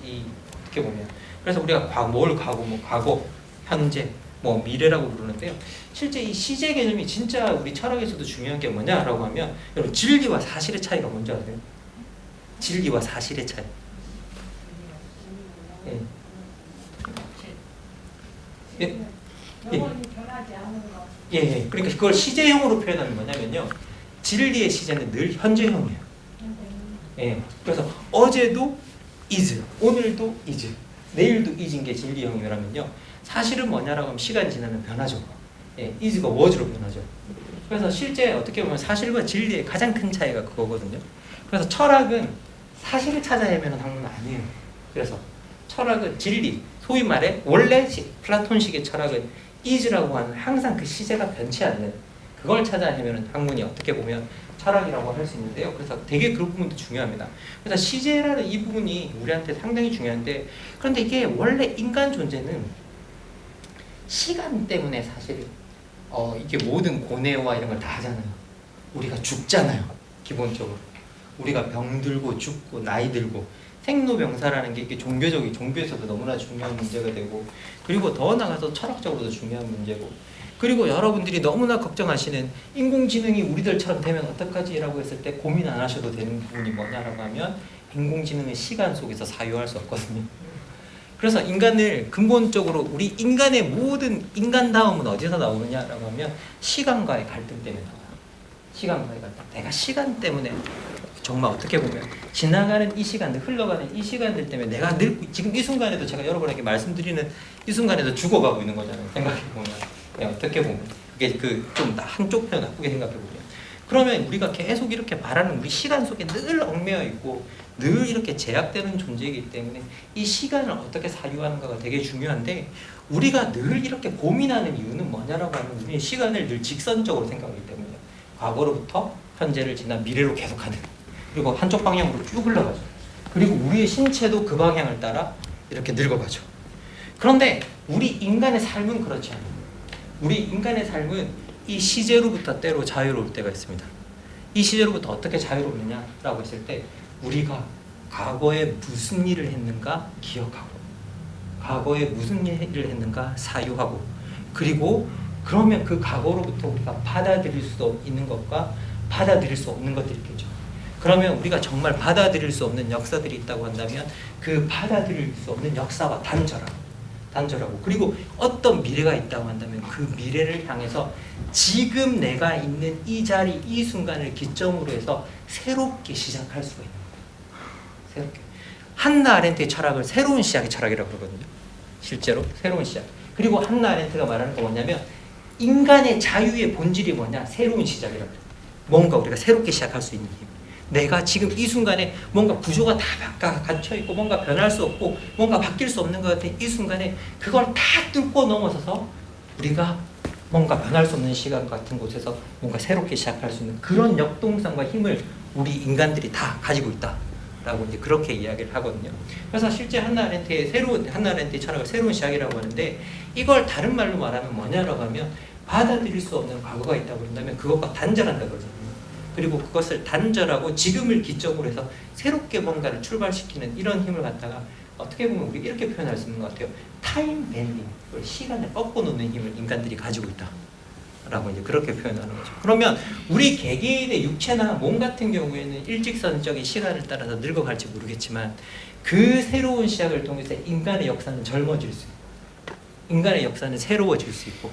어떻게 보면 그래서 우리가 과거, 현재, 미래라고 부르는데요. 실제 이 시제 개념이 진짜 우리 철학에서도 중요한 게 뭐냐라고 하면 여러분 진리와 사실의 차이가 뭔지 아세요? 진리와 사실의 차이. 예. 예. 영원히 변하지 않는 것. 예. 그러니까 그걸 시제형으로 표현하면 뭐냐면요. 진리의 시제는 늘 현재형이에요. 예. 그래서 어제도 is, 오늘도 is, 내일도 is인 게 진리형이라면요. 사실은 뭐냐라고 하면 시간 지나면 변하죠. 예, is가 was로 변하죠. 그래서 실제 어떻게 보면 사실과 진리의 가장 큰 차이가 그거거든요. 그래서 철학은 사실을 찾아 헤매는 학문은 아니에요. 그래서 철학은 진리, 소위 말해 원래 플라톤식의 철학은 is라고 하는 항상 그 시제가 변치 않는 그걸 찾아 헤매는 학문이 어떻게 보면 철학이라고 할 수 있는데요. 그래서 되게 그 부분도 중요합니다. 그래서 시제라는 이 부분이 우리한테 상당히 중요한데 그런데 이게 원래 인간 존재는 시간 때문에 사실 이게 모든 고뇌와 이런 걸 다 하잖아요. 우리가 죽잖아요. 기본적으로 우리가 병들고 죽고 나이 들고 생로병사라는 게 이게 종교에서도 너무나 중요한 문제가 되고 그리고 더 나아가서 철학적으로도 중요한 문제고 그리고 여러분들이 너무나 걱정하시는 인공지능이 우리들처럼 되면 어떡하지? 라고 했을 때 고민 안 하셔도 되는 부분이 뭐냐라고 하면 인공지능은 시간 속에서 사유할 수 없거든요. 그래서 인간을 근본적으로 우리 인간의 모든 인간다움은 어디서 나오느냐라고 하면 시간과의 갈등 때문에 나와요. 시간과의 갈등. 내가 시간 때문에 정말 어떻게 보면 지나가는 이 시간들, 흘러가는 이 시간들 때문에 내가 늘 지금 이 순간에도 제가 여러분에게 말씀드리는 이 순간에도 죽어가고 있는 거잖아요. 생각해보면. 어떻게 보면 이게 좀 한쪽 편 나쁘게 생각해보면 그러면 우리가 계속 이렇게 말하는 우리 시간 속에 늘 얽매여 있고 늘 이렇게 제약되는 존재이기 때문에 이 시간을 어떻게 사유하는가가 되게 중요한데 우리가 늘 이렇게 고민하는 이유는 뭐냐라고 하면 우리의 시간을 늘 직선적으로 생각하기 때문이에요. 과거로부터 현재를 지나 미래로 계속하는 그리고 한쪽 방향으로 쭉 흘러가죠. 그리고 우리의 신체도 그 방향을 따라 이렇게 늙어가죠. 그런데 우리 인간의 삶은 그렇지 않아요. 우리 인간의 삶은 이 시제로부터 때로 자유로울 때가 있습니다. 이 시제로부터 어떻게 자유롭느냐라고 했을 때 우리가 과거에 무슨 일을 했는가 기억하고 과거에 무슨 일을 했는가 사유하고 그리고 그러면 그 과거로부터 우리가 받아들일 수 있는 것과 받아들일 수 없는 것들이 있겠죠. 그러면 우리가 정말 받아들일 수 없는 역사들이 있다고 한다면 그 받아들일 수 없는 역사와 단절하고 그리고 어떤 미래가 있다고 한다면 그 미래를 향해서 지금 내가 있는 이 자리 이 순간을 기점으로 해서 새롭게 시작할 수가 있는 거예요. 새롭게. 한나 아렌트의 철학을 새로운 시작의 철학이라고 그러거든요. 실제로 새로운 시작. 그리고 한나 아렌트가 말하는 건 뭐냐면 인간의 자유의 본질이 뭐냐? 새로운 시작이라고 그래요. 뭔가 우리가 새롭게 시작할 수 있는 힘. 내가 지금 이 순간에 뭔가 구조가 다 갇혀있고 뭔가 변할 수 없고 뭔가 바뀔 수 없는 것 같은 이 순간에 그걸 다 뚫고 넘어서서 우리가 뭔가 변할 수 없는 시간 같은 곳에서 뭔가 새롭게 시작할 수 있는 그런 역동성과 힘을 우리 인간들이 다 가지고 있다라고 이제 그렇게 이야기를 하거든요. 그래서 실제 한나 아렌트의 철학을 새로운 시작이라고 하는데 이걸 다른 말로 말하면 뭐냐라고 하면 받아들일 수 없는 과거가 있다고 그런다면 그것과 단절한다고 그러잖아요. 그리고 그것을 단절하고 지금을 기점으로 해서 새롭게 뭔가를 출발시키는 이런 힘을 갖다가 어떻게 보면 우리 이렇게 표현할 수 있는 것 같아요. 타임 밴딩, 시간을 꺾어 놓는 힘을 인간들이 가지고 있다. 라고 이제 그렇게 표현하는 거죠. 그러면 우리 개개인의 육체나 몸 같은 경우에는 일직선적인 시간을 따라서 늙어갈지 모르겠지만 그 새로운 시작을 통해서 인간의 역사는 젊어질 수 있고 인간의 역사는 새로워질 수 있고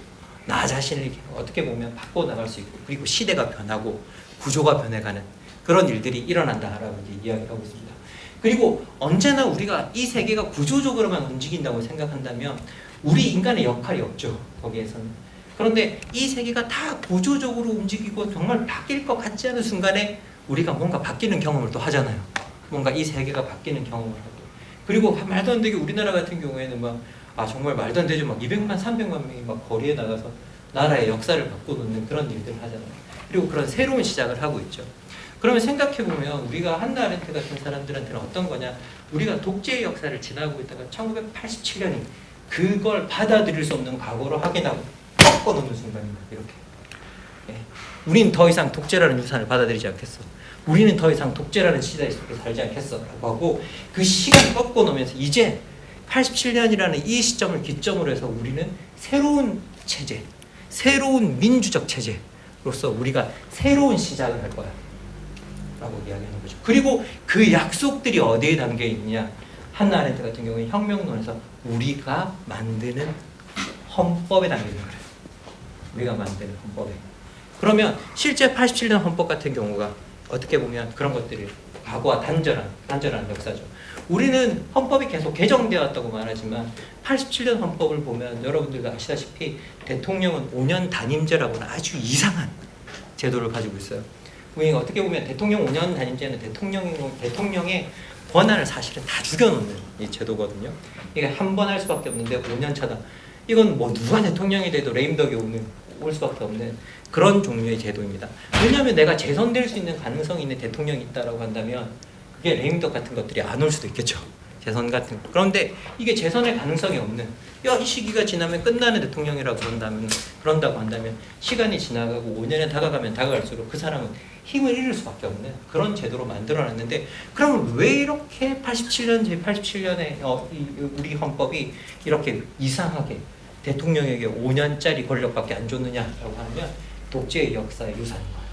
나 자신을 어떻게 보면 바꿔 나갈 수 있고 그리고 시대가 변하고 구조가 변해가는 그런 일들이 일어난다라고 이제 이야기하고 있습니다. 그리고 언제나 우리가 이 세계가 구조적으로만 움직인다고 생각한다면 우리 인간의 역할이 없죠. 거기에서는. 그런데 이 세계가 다 구조적으로 움직이고 정말 바뀔 것 같지 않은 순간에 우리가 뭔가 바뀌는 경험을 또 하잖아요. 뭔가 이 세계가 바뀌는 경험을 하고 그리고 말도 안 되게 우리나라 같은 경우에는 정말 말도 안 되죠. 200만, 300만 명이 거리에 나가서 나라의 역사를 바꿔놓는 그런 일들을 하잖아요. 그리고 그런 새로운 시작을 하고 있죠. 그러면 생각해보면 우리가 한나 아렌트 같은 사람들한테는 어떤 거냐 우리가 독재의 역사를 지나고 있다가 1987년이 그걸 받아들일 수 없는 과거로 확인하고 꺾어놓는 순간입니다. 이렇게 우리는 더 이상 독재라는 유산을 받아들이지 않겠어. 우리는 더 이상 독재라는 시대 속에 살지 않겠어 라고 하고 그 시간을 꺾어놓으면서 이제 87년이라는 이 시점을 기점으로 해서 우리는 새로운 체제, 새로운 민주적 체제로서 우리가 새로운 시작을 할 거야 라고 이야기하는 거죠. 그리고 그 약속들이 어디에 담겨 있느냐 한나 아렌트 같은 경우에 혁명론에서 우리가 만드는 헌법에 담겨 있는 거예요. 우리가 만드는 헌법에. 그러면 실제 87년 헌법 같은 경우가 어떻게 보면 그런 것들이 과거와 단절한 역사죠. 우리는 헌법이 계속 개정되었다고 말하지만 87년 헌법을 보면 여러분들도 아시다시피 대통령은 5년 단임제라고는 아주 이상한 제도를 가지고 있어요. 우리가 어떻게 보면 대통령 5년 단임제는 대통령의 권한을 사실은 다 죽여놓는 이 제도거든요. 이게 한 번 할 수밖에 없는데 5년 차다. 이건 누가 대통령이 돼도 레임덕이 올 수밖에 없는 그런 종류의 제도입니다. 왜냐하면 내가 재선될 수 있는 가능성이 있는 대통령이 있다라고 한다면 그게 레임덕 같은 것들이 안 올 수도 있겠죠. 재선 같은 거. 그런데 이게 재선의 가능성이 없는 이 시기가 지나면 끝나는 대통령이라고 그런다고 한다면 시간이 지나가고 5년에 다가가면 다가갈수록 그 사람은 힘을 잃을 수밖에 없는 그런 제도로 만들어놨는데 그러면 왜 이렇게 87년에 우리 헌법이 이렇게 이상하게 대통령에게 5년짜리 권력밖에 안 줬느냐라고 하면 독재의 역사의 유산인 거예요.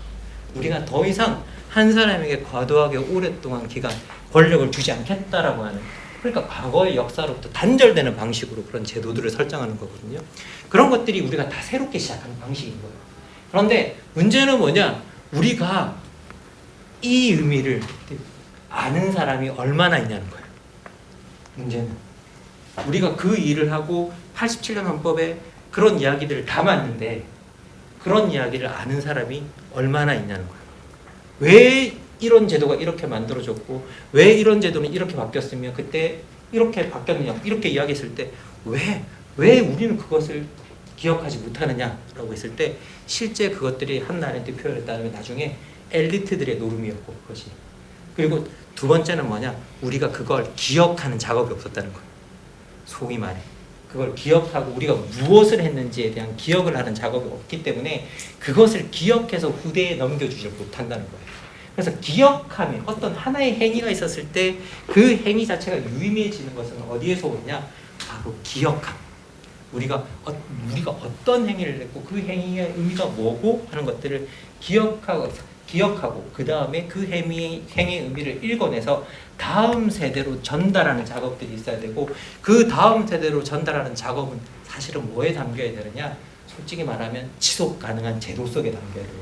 우리가 더 이상 한 사람에게 과도하게 오랫동안 기간 권력을 주지 않겠다라고 하는 그러니까 과거의 역사로부터 단절되는 방식으로 그런 제도들을 설정하는 거거든요. 그런 것들이 우리가 다 새롭게 시작하는 방식인 거예요. 그런데 문제는 뭐냐? 우리가 이 의미를 아는 사람이 얼마나 있냐는 거예요. 문제는 우리가 그 일을 하고 87년 헌법에 그런 이야기들을 담았는데 그런 이야기를 아는 사람이 얼마나 있냐는 거예요. 왜 이런 제도가 이렇게 만들어졌고 왜 이런 제도는 이렇게 바뀌었으며 그때 이렇게 바뀌었느냐 이렇게 이야기했을 때 왜 우리는 그것을 기억하지 못하느냐라고 했을 때 실제 그것들이 한나 아렌트 표현에 따르면 나중에 엘리트들의 노름이었고 그것이 그리고 두 번째는 뭐냐 우리가 그걸 기억하는 작업이 없었다는 거예요. 소위 말해 그걸 기억하고 우리가 무엇을 했는지에 대한 기억을 하는 작업이 없기 때문에 그것을 기억해서 후대에 넘겨주지 못한다는 거예요. 그래서 기억하면 어떤 하나의 행위가 있었을 때 그 행위 자체가 유의미해지는 것은 어디에서 오느냐 바로 기억함. 우리가 어떤 행위를 했고 그 행위의 의미가 뭐고 하는 것들을 기억하고 그 다음에 그 행위의 의미를 읽어내서 다음 세대로 전달하는 작업들이 있어야 되고 그 다음 세대로 전달하는 작업은 사실은 뭐에 담겨야 되느냐 솔직히 말하면 지속 가능한 제도 속에 담겨야 돼요.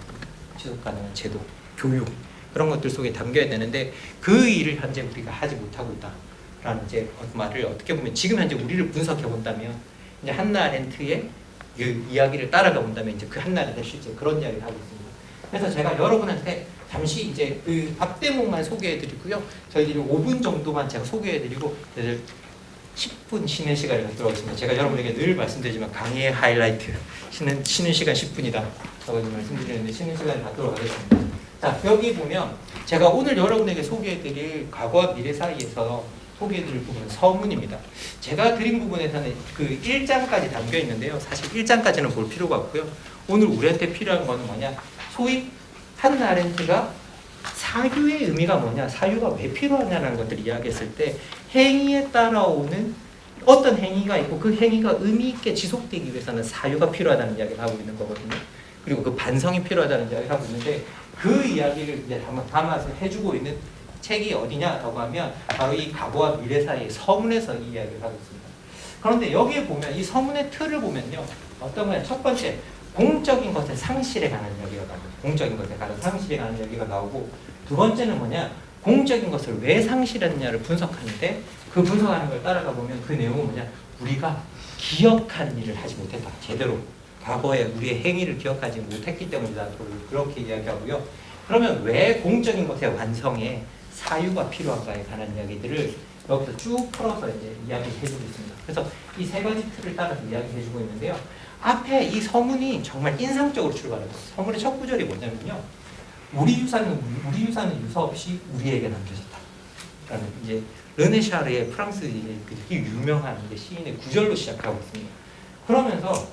지속 가능한 제도, 교육 그런 것들 속에 담겨야 되는데 그 일을 현재 우리가 하지 못하고 있다라는 이제 말을 어떻게 보면 지금 현재 우리를 분석해 본다면 이제 한나 아렌트의 그 이야기를 따라가 본다면 이제 그 한나 아렌트 실제 그런 이야기를 하고 있습니다. 그래서 제가 여러분한테 잠시 이제 그 밥 대목만 소개해드리고요. 저희들이 5분 정도만 제가 소개해드리고 10분 쉬는 시간을 갖도록 하겠습니다. 제가 여러분에게 늘 말씀드리지만 강의의 하이라이트 쉬는 시간 10분이다 라고 말씀드리는데 쉬는 시간을 갖도록 하겠습니다. 자 여기 보면 제가 오늘 여러분에게 소개해드릴 과거와 미래 사이에서 소개해드릴 부분은 서문입니다. 제가 드린 부분에서는 그 1장까지 담겨 있는데요. 사실 1장까지는 볼 필요가 없고요. 오늘 우리한테 필요한 거는 뭐냐? 소위 한나 아렌트가 사유의 의미가 뭐냐? 사유가 왜 필요하냐는 것들을 이야기했을 때 행위에 따라오는 어떤 행위가 있고 그 행위가 의미 있게 지속되기 위해서는 사유가 필요하다는 이야기를 하고 있는 거거든요. 그리고 그 반성이 필요하다는 이야기를 하고 있는데 그 이야기를 이제 담아서 해주고 있는 책이 어디냐라고 하면 바로 이 과거와 미래 사이의 서문에서 이 이야기를 하고 있습니다. 그런데 여기에 보면 이 서문의 틀을 보면요. 어떤 거냐? 첫 번째 공적인 것의 상실에 관한 이야기가 나오고 공적인 것에 관한 상실에 관한 이야기가 나오고 두 번째는 뭐냐? 공적인 것을 왜 상실했느냐를 분석하는데 그 분석하는 걸 따라가 보면 그 내용은 뭐냐? 우리가 기억하는 일을 하지 못했다. 제대로 과거에 우리의 행위를 기억하지 못했기 때문이다. 그렇게 이야기하고요. 그러면 왜 공적인 것의 완성에 사유가 필요한가에 관한 이야기들을 여기서 쭉 풀어서 이제 이야기해주고 있습니다. 그래서 이 세 가지 틀을 따라서 이야기해주고 있는데요. 앞에 이 서문이 정말 인상적으로 출발해요. 서문의 첫 구절이 뭐냐면요. 우리 유산은 유서 없이 우리에게 남겨졌다. 라는 이제 르네샤르의 프랑스 되게 유명한 이제 시인의 구절로 시작하고 있습니다. 그러면서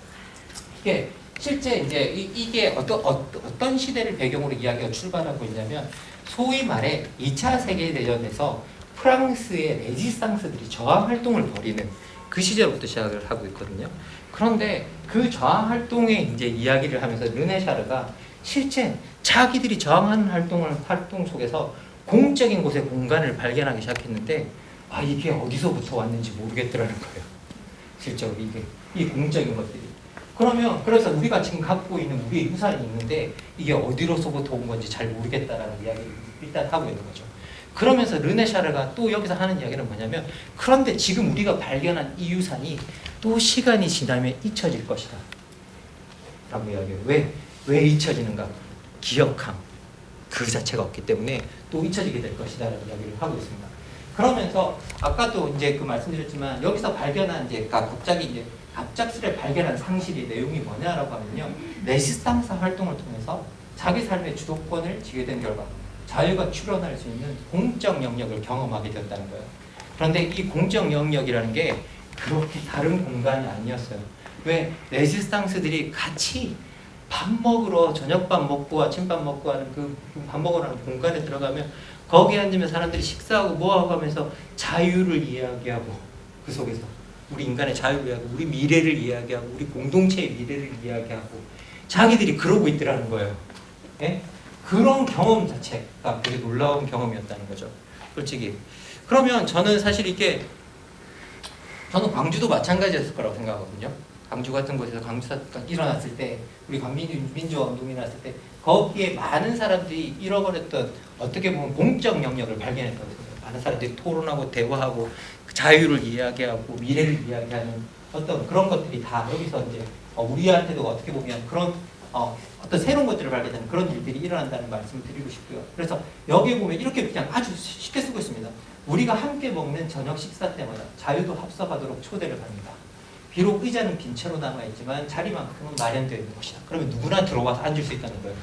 이게 실제 이제 이게 어떤 시대를 배경으로 이야기가 출발하고 있냐면 소위 말해 2차 세계대전에서 프랑스의 레지스탕스들이 저항 활동을 벌이는 그 시절부터 시작을 하고 있거든요. 그런데 그 저항 활동의 이제 이야기를 하면서 르네샤르가 실제 자기들이 저항하는 활동 속에서 공적인 곳의 공간을 발견하기 시작했는데 이게 어디서부터 왔는지 모르겠더라는 거예요. 실제로 이게 이 공적인 것들이. 그래서 우리가 지금 갖고 있는 우리의 유산이 있는데 이게 어디로서부터 온 건지 잘 모르겠다라는 이야기를 일단 하고 있는 거죠. 그러면서 르네샤르가 또 여기서 하는 이야기는 뭐냐면 그런데 지금 우리가 발견한 이 유산이 또 시간이 지나면 잊혀질 것이다. 라고 이야기해요. 왜 잊혀지는가? 기억함. 그 자체가 없기 때문에 또 잊혀지게 될 것이다. 라는 이야기를 하고 있습니다. 그러면서 아까도 이제 그 말씀드렸지만 여기서 발견한 이제 갑작스레 발견한 상실의 내용이 뭐냐라고 하면요. 레지스탕스 활동을 통해서 자기 삶의 주도권을 쥐게 된 결과 자유가 출현할 수 있는 공적 영역을 경험하게 되었다는 거예요. 그런데 이 공적 영역이라는 게 그렇게 다른 공간이 아니었어요. 왜? 레지스탕스들이 같이 밥 먹으러 저녁밥 먹고 아침밥 먹고 하는 그 밥 먹으러 하는 공간에 들어가면 거기에 앉으면 사람들이 식사하고 뭐하고 하면서 자유를 이야기하고 그 속에서 우리 인간의 자유를 이야기하고 우리 미래를 이야기하고 우리 공동체의 미래를 이야기하고 자기들이 그러고 있더라는 거예요. 예? 그런 경험 자체가 되게 놀라운 경험이었다는 거죠. 솔직히. 그러면 저는 사실 저는 광주도 마찬가지였을 거라고 생각하거든요. 광주 같은 곳에서 광주사가 일어났을 때 우리 민주화 운동이 일어났을 때 거기에 많은 사람들이 잃어버렸던 어떻게 보면 공적 영역을 발견했다고 생각해요. 많은 사람들이 토론하고 대화하고 자유를 이야기하고 미래를 이야기하는 어떤 그런 것들이 다 여기서 이제 우리한테도 어떻게 보면 그런 어떤 새로운 것들을 발견하는 그런 일들이 일어난다는 말씀을 드리고 싶고요. 그래서 여기에 보면 이렇게 그냥 아주 쉽게 쓰고 있습니다. 우리가 함께 먹는 저녁 식사 때마다 자유도 합석하도록 초대를 합니다. 비록 의자는 빈 채로 남아있지만 자리만큼은 마련되어 있는 것이다. 그러면 누구나 들어와서 앉을 수 있다는 거예요.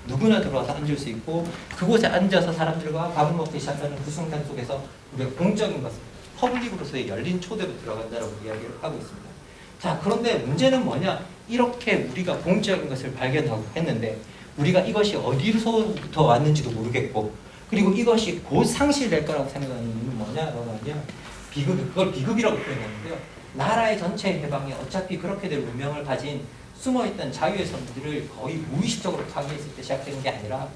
누구나 들어와서 앉을 수 있고 그곳에 앉아서 사람들과 밥을 먹기 시작하는 그 순간 속에서 우리가 공적인 것을 퍼블릭으로서의 열린 초대로 들어간다라고 이야기를 하고 있습니다. 자, 그런데 문제는 뭐냐? 이렇게 우리가 공적인 것을 발견하고 했는데 우리가 이것이 어디서부터 왔는지도 모르겠고 그리고 이것이 곧 상실될 거라고 생각하는 이유는 뭐냐라고 하면 그걸 비극이라고 표현하는데요. 나라의 전체 해방이 어차피 그렇게 될 운명을 가진 숨어있던 자유의 선들을 거의 무의식적으로 파괴했을 때 시작되는 게 아니라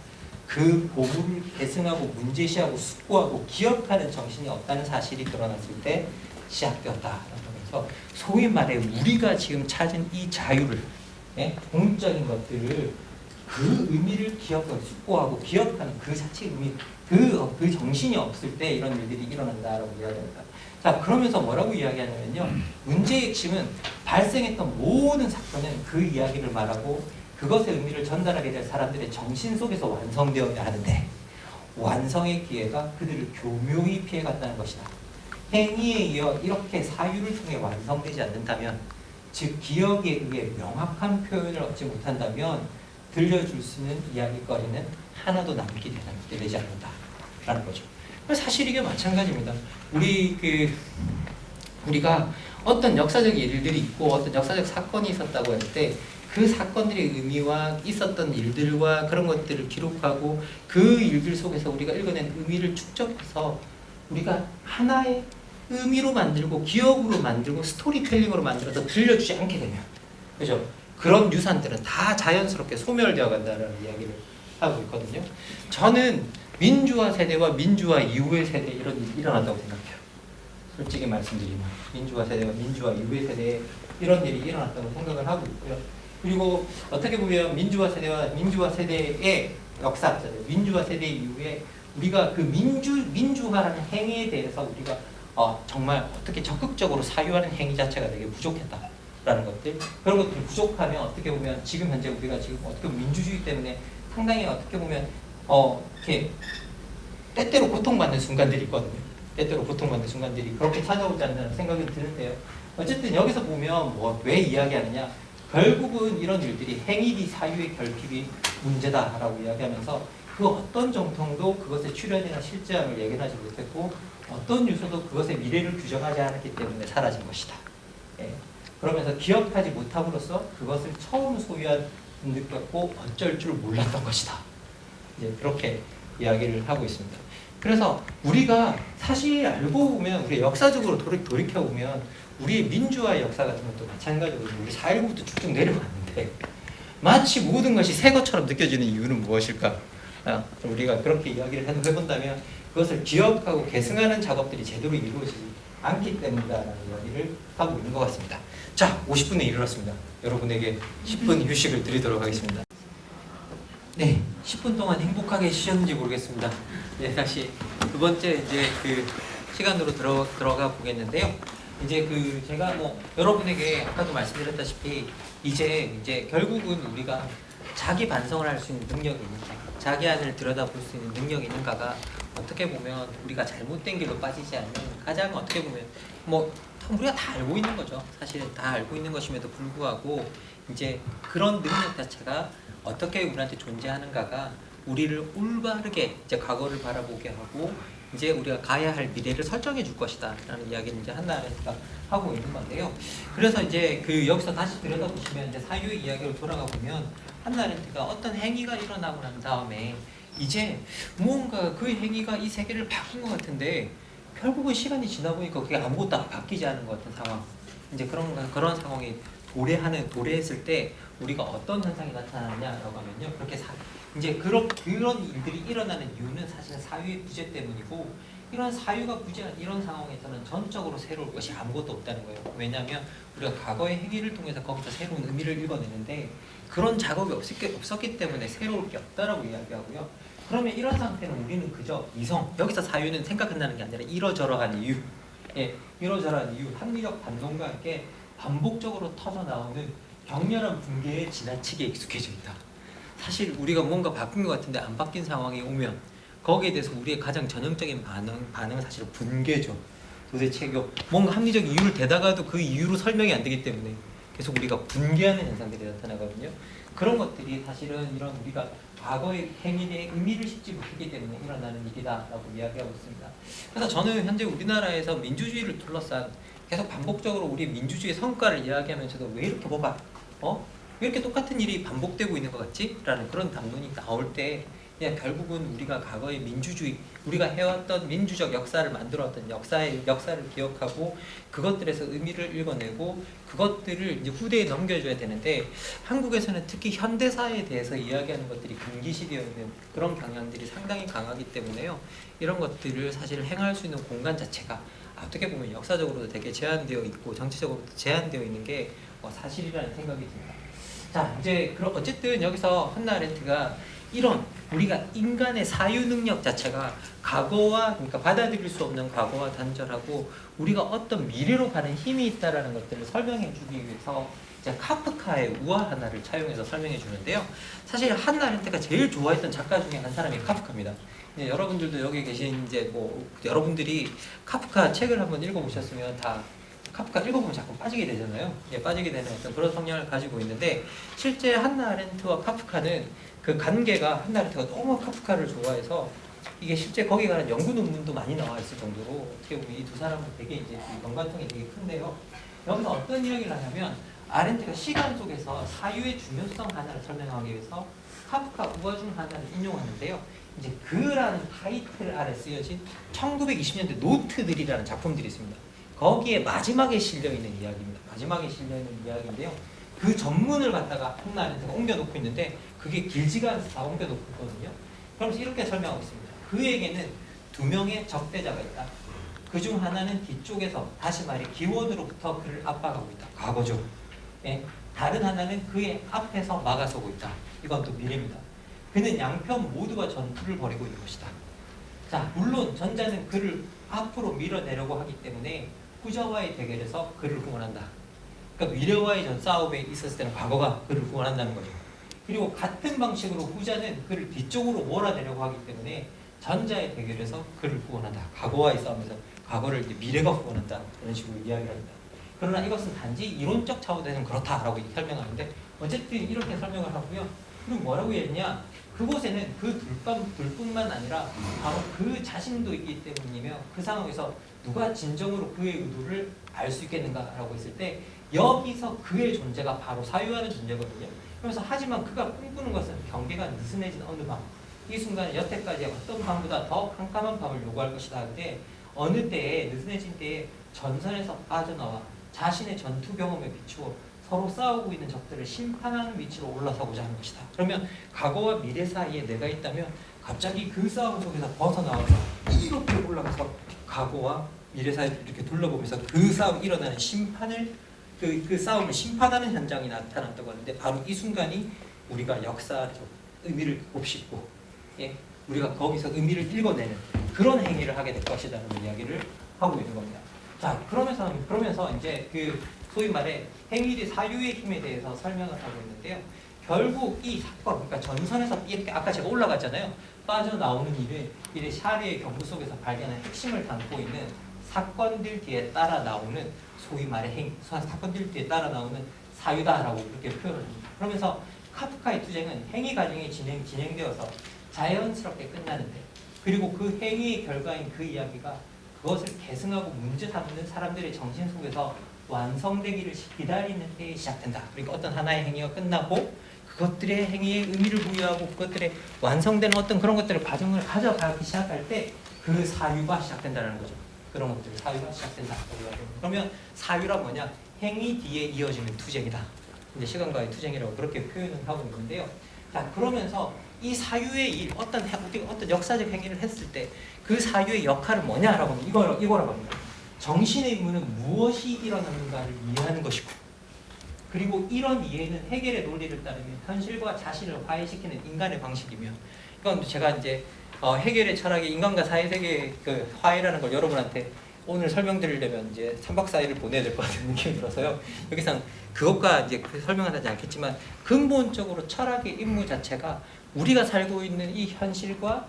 그 고부를 계승하고 문제시하고 숙고하고 기억하는 정신이 없다는 사실이 드러났을 때 시작되었다라고 하면서 소위 말해 우리가 지금 찾은 이 자유를 공적인 것들을 그 의미를 기억하고 숙고하고 기억하는 그 자체의 의미 그 정신이 없을 때 이런 일들이 일어난다라고 이야기합니다. 자, 그러면서 뭐라고 이야기하냐면요. 문제의 핵심은 발생했던 모든 사건은 그 이야기를 말하고 그것의 의미를 전달하게 될 사람들의 정신 속에서 완성되어야 하는데 완성의 기회가 그들을 교묘히 피해갔다는 것이다. 행위에 이어 이렇게 사유를 통해 완성되지 않는다면 즉 기억에 의해 명확한 표현을 얻지 못한다면 들려줄 수 있는 이야기거리는 하나도 남게 되지 않는다라는 거죠. 사실 이게 마찬가지입니다. 우리가 어떤 역사적 일들이 있고 어떤 역사적 사건이 있었다고 할 때 그 사건들의 의미와 있었던 일들과 그런 것들을 기록하고 그 일들 속에서 우리가 읽어낸 의미를 축적해서 우리가 하나의 의미로 만들고 기억으로 만들고 스토리텔링으로 만들어서 들려주지 않게 되면, 그죠? 그런 유산들은 다 자연스럽게 소멸되어 간다는 이야기를 하고 있거든요. 저는 민주화 세대와 민주화 이후의 세대 이런 일이 일어난다고 생각해요. 솔직히 말씀드리면 민주화 세대와 민주화 이후의 세대에 이런 일이 일어났다고 생각을 하고 있고요. 그리고 어떻게 보면 민주화 세대와 민주화 세대의 역사, 민주화 세대 이후에 우리가 그 민주화라는 행위에 대해서 우리가 정말 어떻게 적극적으로 사유하는 행위 자체가 되게 부족했다라는 것들, 그런 것들이 부족하면 어떻게 보면 지금 현재 우리가 지금 어떻게 보면 민주주의 때문에 상당히 어떻게 보면 이렇게 때때로 고통받는 순간들이 있거든요. 때때로 고통받는 순간들이 그렇게 찾아오지 않나 생각이 드는데요. 어쨌든 여기서 보면 왜 이야기하느냐? 결국은 이런 일들이 행위비 사유의 결핍이 문제다라고 이야기하면서 그 어떤 정통도 그것의 출현이나 실제함을 예견하지 못했고 어떤 요소도 그것의 미래를 규정하지 않았기 때문에 사라진 것이다. 예. 그러면서 기억하지 못함으로써 그것을 처음 느꼈고 어쩔 줄 몰랐던 것이다. 이제 그렇게 이야기를 하고 있습니다. 그래서 우리가 사실 알고 보면 우리 역사적으로 돌이켜보면 우리의 민주화의 역사 같은 것도 마찬가지거든요. 우리 4.19부터 쭉쭉 내려왔는데 마치 모든 것이 새 것처럼 느껴지는 이유는 무엇일까? 우리가 그렇게 이야기를 해본다면 그것을 기억하고 계승하는 작업들이 제대로 이루어지지 않기 때문이다라는 이야기를 하고 있는 것 같습니다. 자, 50분에 이르렀습니다. 여러분에게 10분 휴식을 드리도록 하겠습니다. 네, 10분 동안 행복하게 쉬셨는지 모르겠습니다. 네, 다시 두 번째 이제 그 시간으로 들어가 보겠는데요. 이제 제가 여러분에게 아까도 말씀드렸다시피 이제 결국은 우리가 자기 반성을 할 수 있는 능력이 있는가, 자기 안을 들여다볼 수 있는 능력이 있는가가 어떻게 보면 우리가 잘못된 길로 빠지지 않는 가장 어떻게 보면 우리가 다 알고 있는 거죠. 사실은 다 알고 있는 것임에도 불구하고 이제 그런 능력 자체가 어떻게 우리한테 존재하는가가 우리를 올바르게 이제 과거를 바라보게 하고 이제 우리가 가야 할 미래를 설정해 줄 것이다 라는 이야기를 이제 한나 아렌트가 하고 있는 건데요. 그래서 이제 여기서 다시 들여다보시면 이제 사유의 이야기로 돌아가 보면 한나 아렌트가 어떤 행위가 일어나고 난 다음에 이제 무언가 그 행위가 이 세계를 바꾼 것 같은데 결국은 시간이 지나 보니까 그게 아무것도 바뀌지 않은 것 같은 상황, 이제 그런 상황이 도래했을 때 우리가 어떤 현상이 나타나냐라고 하면요, 그렇게 이제 그런 일들이 일어나는 이유는 사실은 사유의 부재 때문이고, 이런 사유가 부재한 이런 상황에서는 전적으로 새로울 것이 아무것도 없다는 거예요. 왜냐하면 우리가 과거의 행위를 통해서 거기서 새로운 의미를 읽어내는데 그런 작업이 없었기 때문에 새로울 게 없다라고 이야기하고요. 그러면 이런 상태는 우리는 그저 여기서 사유는 생각한다는 게 아니라 이러저러한 이유, 이러저러한 이유, 합리적 반동과 함께 반복적으로 터져나오는 격렬한 붕괴에 지나치게 익숙해져 있다. 사실 우리가 뭔가 바뀐 것 같은데 안 바뀐 상황이 오면 거기에 대해서 우리의 가장 전형적인 반응은 사실 분개죠. 도대체 뭔가 합리적 이유를 대다가도 그 이유로 설명이 안 되기 때문에 계속 우리가 분개하는 현상들이 나타나거든요. 그런 것들이 사실은 이런 우리가 과거의 행위의 의미를 싣지 못했기 때문에 일어나는 일이다라고 이야기하고 있습니다. 그래서 저는 현재 우리나라에서 민주주의를 둘러싼 계속 반복적으로 우리 민주주의 성과를 이야기하면서도 왜 이렇게 왜 이렇게 똑같은 일이 반복되고 있는 것 같지? 라는 그런 담론이 나올 때 그냥 결국은 우리가 과거의 민주주의, 우리가 해왔던 민주적 역사를 만들어왔던 역사를 기억하고 그것들에서 의미를 읽어내고 그것들을 이제 후대에 넘겨줘야 되는데, 한국에서는 특히 현대사에 대해서 이야기하는 것들이 금기시되어 있는 그런 경향들이 상당히 강하기 때문에요. 이런 것들을 사실 행할 수 있는 공간 자체가 어떻게 보면 역사적으로도 되게 제한되어 있고 정치적으로도 제한되어 있는 게 사실이라는 생각이 듭니다. 자, 이제 어쨌든 여기서 한나 아렌트가 이런 우리가 인간의 사유 능력 자체가 그러니까 받아들일 수 없는 과거와 단절하고 우리가 어떤 미래로 가는 힘이 있다라는 것들을 설명해 주기 위해서 이제 카프카의 우화 하나를 차용해서 설명해 주는데요. 사실 한나 아렌트가 제일 좋아했던 작가 중에 한 사람이 카프카입니다. 이제 여러분들도 여기 계신 여러분들이 카프카 책을 한번 읽어보셨으면 다 카프카 읽어보면 자꾸 빠지게 되잖아요. 빠지게 되는 어떤 그런 성향을 가지고 있는데, 실제 한나 아렌트와 카프카는 그 관계가, 한나 아렌트가 너무 카프카를 좋아해서 이게 실제 거기 관한 연구 논문도 많이 나와 있을 정도로 어떻게 보면 이 두 사람은 되게 이제 연관성이 되게 큰데요. 여기서 어떤 이야기를 하냐면 아렌트가 시간 속에서 사유의 중요성 하나를 설명하기 위해서 카프카 우화 중 하나를 인용하는데요. 이제 그라는 타이틀 아래 쓰여진 1920년대 노트들이라는 작품들이 있습니다. 거기에 마지막에 실려 있는 이야기입니다. 마지막에 실려 있는 이야기인데요. 그 전문을 갖다가 한나 아렌트가 옮겨놓고 있는데 그게 길지가 않아서 다 옮겨놓고 있거든요. 그러면서 이렇게 설명하고 있습니다. 그에게는 두 명의 적대자가 있다. 그 중 하나는 뒤쪽에서 다시 말해 기원으로부터 그를 압박하고 있다. 과거죠. 예. 다른 하나는 그의 앞에서 막아서고 있다. 이건 또 미래입니다. 그는 양편 모두가 전투를 벌이고 있는 것이다. 자, 물론 전자는 그를 앞으로 밀어내려고 하기 때문에 후자와의 대결에서 그를 후원한다. 그러니까 미래와의 전 싸움에 있었을 때는 과거가 그를 후원한다는 거죠. 그리고 같은 방식으로 후자는 그를 뒤쪽으로 몰아내려고 하기 때문에 전자의 대결에서 그를 후원한다. 과거와의 싸움에서 과거를 이제 미래가 후원한다. 이런 식으로 이야기를 합니다. 그러나 이것은 단지 이론적 차원에서는 그렇다라고 설명하는데 어쨌든 이렇게 설명을 하고요. 그리고 뭐라고 했냐? 그곳에는 그 둘뿐만 아니라 바로 그 자신도 있기 때문이며 그 상황에서 누가 진정으로 그의 의도를 알 수 있겠는가라고 했을 때 여기서 그의 존재가 바로 사유하는 존재거든요. 그래서 하지만 그가 꿈꾸는 것은 경계가 느슨해진 어느 밤, 이 순간에 여태까지 어떤 밤보다 더 깜깜한 밤을 요구할 것이다. 근데 어느 때에 느슨해진 때에 전선에서 빠져나와 자신의 전투 경험에 비추어 서로 싸우고 있는 적들을 심판하는 위치로 올라서고자 하는 것이다. 그러면 과거와 미래 사이에 내가 있다면 갑자기 그 싸움 속에서 벗어나와서 이렇게 올라가서 과거와 미래 사이를 이렇게 둘러보면서 그 싸움 일어나는 심판을 그 싸움을 심판하는 현장이 나타났다고 하는데 바로 이 순간이 우리가 역사적 의미를 곱씹고 예, 우리가 거기서 의미를 읽어내는 그런 행위를 하게 될 것이라는 이야기를 하고 있는 겁니다. 자, 그러면서 이제 그 소위 말해 행위의 사유의 힘에 대해서 설명을 하고 있는데요. 결국 이 사건, 그러니까 전선에서 이렇게 아까 제가 올라갔잖아요. 빠져나오는 일의 샤르의 경부 속에서 발견한 핵심을 담고 있는 사건들 뒤에 따라 나오는 소위 말해 사건들 뒤에 따라 나오는 사유다라고 그렇게 표현을 합니다. 그러면서 카프카의 투쟁은 행위 과정이 진행되어서 자연스럽게 끝나는데 그리고 그 행위의 결과인 그 이야기가 그것을 계승하고 문제 삼는 사람들의 정신 속에서 완성되기를 기다리는 때에 시작된다. 그러니까 어떤 하나의 행위가 끝나고 그것들의 행위에 의미를 부여하고 그것들의 완성되는 어떤 그런 것들을 과정을 가져가기 시작할 때 그 사유가 시작된다는 거죠. 그런 것들 사유가 시작된다. 그러면 사유란 뭐냐? 행위 뒤에 이어지는 투쟁이다. 이제 시간과의 투쟁이라고 그렇게 표현을 하고 있는데요. 자, 그러면서 이 사유의 일, 어떤 역사적 행위를 했을 때 그 사유의 역할은 뭐냐라고 하면 이거라고 합니다. 정신의 임무는 무엇이 일어나는가를 이해하는 것이고, 그리고 이런 이해는 해겔의 논리를 따르면 현실과 자신을 화해시키는 인간의 방식이며, 이건 제가 이제 해겔의 철학의 인간과 사회세계의 그 화해라는 걸 여러분한테 오늘 설명드리려면 이제 3박 4일을 보내야 될 것 같은 느낌이 들어서요. 여기서 그것과 이제 설명은 하지 않겠지만 근본적으로 철학의 임무 자체가 우리가 살고 있는 이 현실과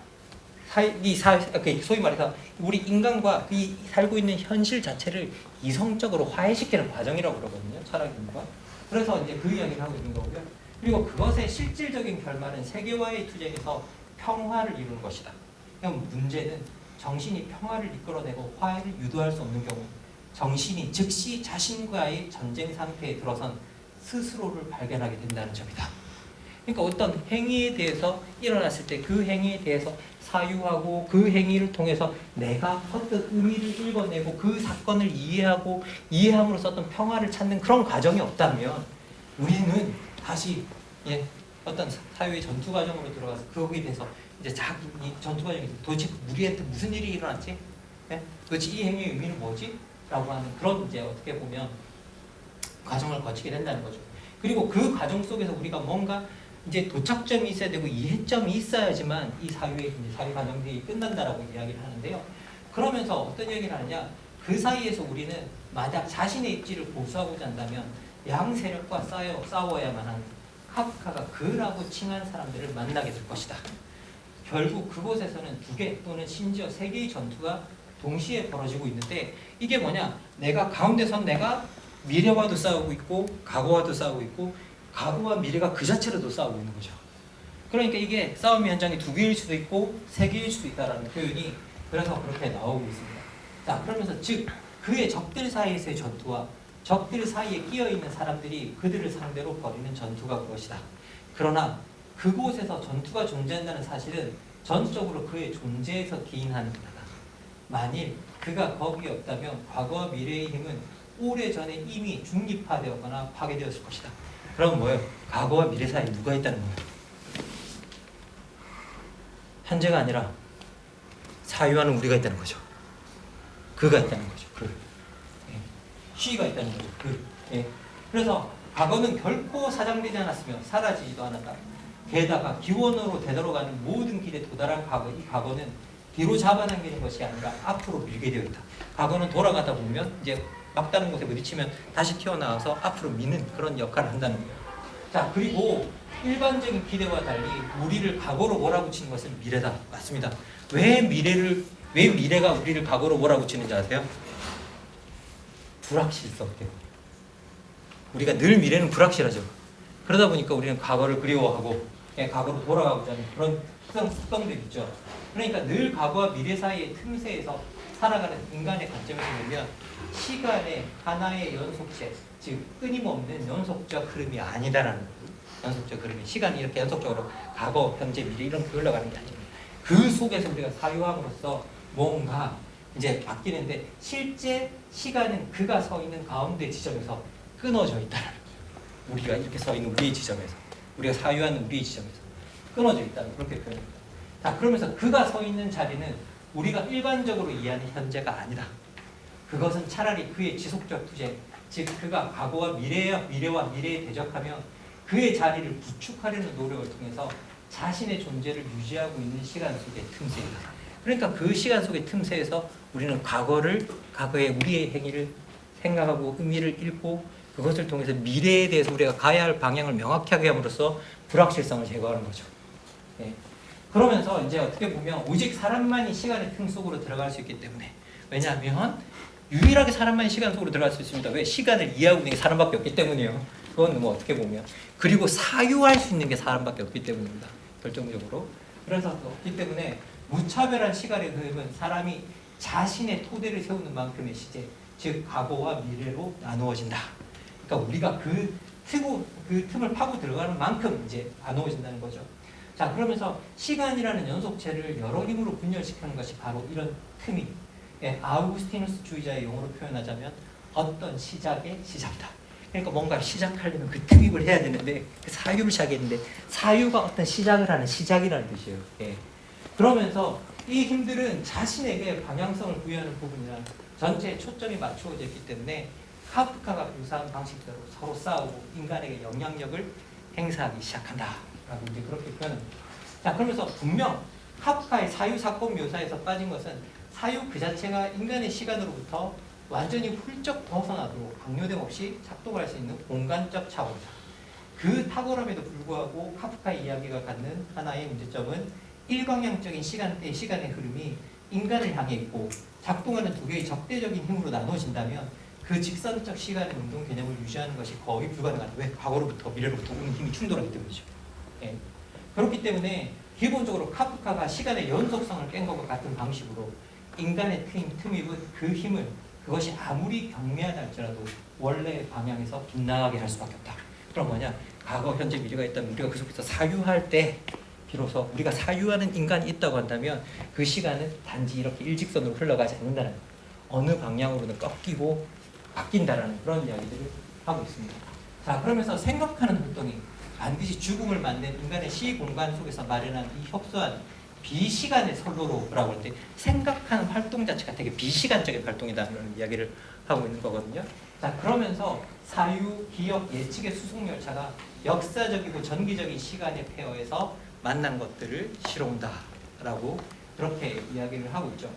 소위 말해서 우리 인간과 이 살고 있는 현실 자체를 이성적으로 화해시키는 과정이라고 그러거든요. 철학 임무가. 그래서 이제 그 이야기를 하고 있는 거고요. 그리고 그것의 실질적인 결말은 세계와의 투쟁에서 평화를 이루는 것이다. 그럼 문제는 정신이 평화를 이끌어내고 화해를 유도할 수 없는 경우 정신이 즉시 자신과의 전쟁 상태에 들어선 스스로를 발견하게 된다는 점이다. 그러니까 어떤 행위에 대해서 일어났을 때 그 행위에 대해서 사유하고 그 행위를 통해서 내가 어떤 의미를 읽어내고 그 사건을 이해함으로써 어떤 평화를 찾는 그런 과정이 없다면 우리는 다시 어떤 사유의 전투 과정으로 들어가서 거기에 대해서 이제 자기 전투 과정에서 도대체 우리한테 무슨 일이 일어났지? 도대체 이 행위의 의미는 뭐지? 라고 하는 그런 이제 어떻게 보면 과정을 거치게 된다는 거죠. 그리고 그 과정 속에서 우리가 뭔가 이제 도착점이 있어야 되고 이해점이 있어야지만 이 사유 과정이 끝난다라고 이야기를 하는데요. 그러면서 어떤 얘기를 하느냐? 그 사이에서 우리는 만약 자신의 입지를 보수하고자 한다면 양 세력과 싸워야만 한 카프카가 그라고 칭한 사람들을 만나게 될 것이다. 결국 그곳에서는 2개 또는 심지어 3개의 전투가 동시에 벌어지고 있는데 이게 뭐냐? 내가 가운데선 내가 미래와도 싸우고 있고 과거와도 싸우고 있고 과거와 미래가 그 자체로도 싸우고 있는 거죠. 그러니까 이게 싸움의 현장이 두 개일 수도 있고 세 개일 수도 있다라는 표현이 그래서 그렇게 나오고 있습니다. 자, 그러면서 즉 그의 적들 사이에서의 전투와 적들 사이에 끼어 있는 사람들이 그들을 상대로 벌이는 전투가 그것이다. 그러나 그곳에서 전투가 존재한다는 사실은 전적으로 그의 존재에서 기인하는 바다. 만일 그가 거기 없다면 과거와 미래의 힘은 오래전에 이미 중립화되었거나 파괴되었을 것이다. 그럼 뭐예요? 과거와 미래 사이에 누가 있다는 거예요? 현재가 아니라 사유하는 우리가 있다는 거죠. 그가 있다는 거죠. 그. 예. 시가 있다는 거죠. 그. 예. 그래서 과거는 결코 사장되지 않았으며 사라지지도 않았다. 게다가 기원으로 되돌아가는 모든 길에 도달한 과거, 이 과거는 뒤로 잡아당기는 것이 아니라 앞으로 밀게 되어 있다. 과거는 돌아가다 보면 이제 막다른 곳에 부딪히면 다시 튀어나와서 앞으로 미는 그런 역할을 한다는 거예요. 자, 그리고 일반적인 기대와 달리 우리를 과거로 몰아붙이는 것은 미래다. 맞습니다. 왜 미래가 우리를 과거로 몰아붙이는지 아세요? 불확실성 때문에. 우리가 늘 미래는 불확실하죠. 그러다 보니까 우리는 과거를 그리워하고 과거로 돌아가고자 하는 그런 습성들이 있죠. 그러니까 늘 과거와 미래 사이의 틈새에서 살아가는 인간의 관점에서 보면 시간의 하나의 연속체, 즉 끊임없는 연속적 흐름이 아니다라는 거예요. 연속적 흐름이 시간이 이렇게 연속적으로 과거, 현재, 미래 이렇게 흘러가는 게 아니에요. 그 속에서 우리가 사유함으로써 뭔가 이제 바뀌는데 실제 시간은 그가 서 있는 가운데 지점에서 끊어져 있다는 거예요. 우리가 이렇게 서 있는 우리의 지점에서, 우리가 사유하는 우리의 지점에서 끊어져 있다는 그렇게 표현합니다. 자, 그러면서 그가 서 있는 자리는 우리가 일반적으로 이해하는 현재가 아니다. 그것은 차라리 그의 지속적 투쟁, 즉 그가 과거와 미래와 미래에 대적하며 그의 자리를 구축하려는 노력을 통해서 자신의 존재를 유지하고 있는 시간 속의 틈새이다. 그러니까 그 시간 속의 틈새에서 우리는 과거의 우리의 행위를 생각하고 의미를 잃고 그것을 통해서 미래에 대해서 우리가 가야 할 방향을 명확히 하게 함으로써 불확실성을 제거하는 거죠. 예. 그러면서 이제 어떻게 보면 오직 사람만이 시간의 틈 속으로 들어갈 수 있기 때문에, 왜냐하면 유일하게 사람만이 시간 속으로 들어갈 수 있습니다. 왜? 시간을 이해하고 있는 게 사람밖에 없기 때문이에요. 그건 뭐 어떻게 보면. 그리고 사유할 수 있는 게 사람밖에 없기 때문입니다. 결정적으로. 그래서 없기 때문에 무차별한 시간의 흐름은 사람이 자신의 토대를 세우는 만큼의 시제, 즉 과거와 미래로 나누어진다. 그러니까 우리가 그 틈을 파고 들어가는 만큼 이제 나누어진다는 거죠. 자, 그러면서 시간이라는 연속체를 여러 힘으로 분열시키는 것이 바로 이런 틈이, 아우구스티누스 주의자의 용어로 표현하자면 어떤 시작의 시작이다. 그러니까 뭔가를 시작하려면 그 투입을 해야 되는데 그 사유를 시작했는데 사유가 어떤 시작을 하는 시작이라는 뜻이에요. 예. 그러면서 이 힘들은 자신에게 방향성을 부여하는 부분이랑 전체에 초점이 맞추어져 있기 때문에 카프카가 묘사한 방식대로 서로 싸우고 인간에게 영향력을 행사하기 시작한다라고 이제 그렇게 표현합니다. 자, 그러면서 분명 카프카의 사유 사건 묘사에서 빠진 것은 사유 그 자체가 인간의 시간으로부터 완전히 훌쩍 벗어나도 강요됨 없이 작동을 할 수 있는 공간적 차원이다. 그 탁월함에도 불구하고 카프카의 이야기가 갖는 하나의 문제점은 일방향적인 시간의 흐름이 인간을 향해 있고 작동하는 두 개의 적대적인 힘으로 나눠진다면 그 직선적 시간의 운동 개념을 유지하는 것이 거의 불가능하다. 왜? 과거로부터 미래로부터 오는 힘이 충돌하기 때문이죠. 예. 그렇기 때문에 기본적으로 카프카가 시간의 연속성을 깬 것과 같은 방식으로 인간의 틈입은 그 힘을 그것이 아무리 경미하다 할지라도 원래의 방향에서 빗나가게 할 수밖에 없다. 그럼 뭐냐? 과거, 현재, 미래가 있다면 우리가 그 속에서 사유할 때 비로소 우리가 사유하는 인간이 있다고 한다면 그 시간은 단지 이렇게 일직선으로 흘러가지 않는다는 거예요. 어느 방향으로는 꺾이고 바뀐다라는 그런 이야기들을 하고 있습니다. 자, 그러면서 생각하는 활동이 반드시 죽음을 맞는 인간의 시공간 속에서 마련한 이 협소한 비시간의 선로라고 할 때 생각하는 활동 자체가 되게 비시간적인 활동이다라는 이야기를 하고 있는 거거든요. 자, 그러면서 사유, 기억, 예측의 수송열차가 역사적이고 전기적인 시간의 페어에서 만난 것들을 실어온다라고 그렇게 이야기를 하고 있죠.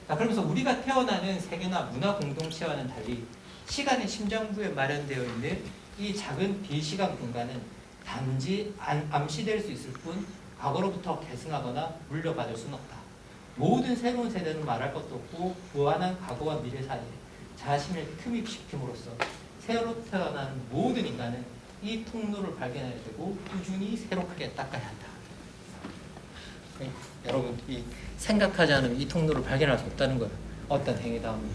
자, 그러면서 우리가 태어나는 세계나 문화 공동체와는 달리 시간의 심장부에 마련되어 있는 이 작은 비시간 공간은 단지 암시될 수 있을 뿐 과거로부터 계승하거나 물려받을 수는 없다. 모든 새로운 세대는 말할 것도 없고 무한한 과거와 미래 사이에 자신을 틈입시킴으로써 새로 태어나는 모든 인간은 이 통로를 발견해야 되고 꾸준히 새롭게 닦아야 한다. 여러분들이 생각하지 않으면 이 통로를 발견할 수 없다는 거예요. 어떤 행위다움을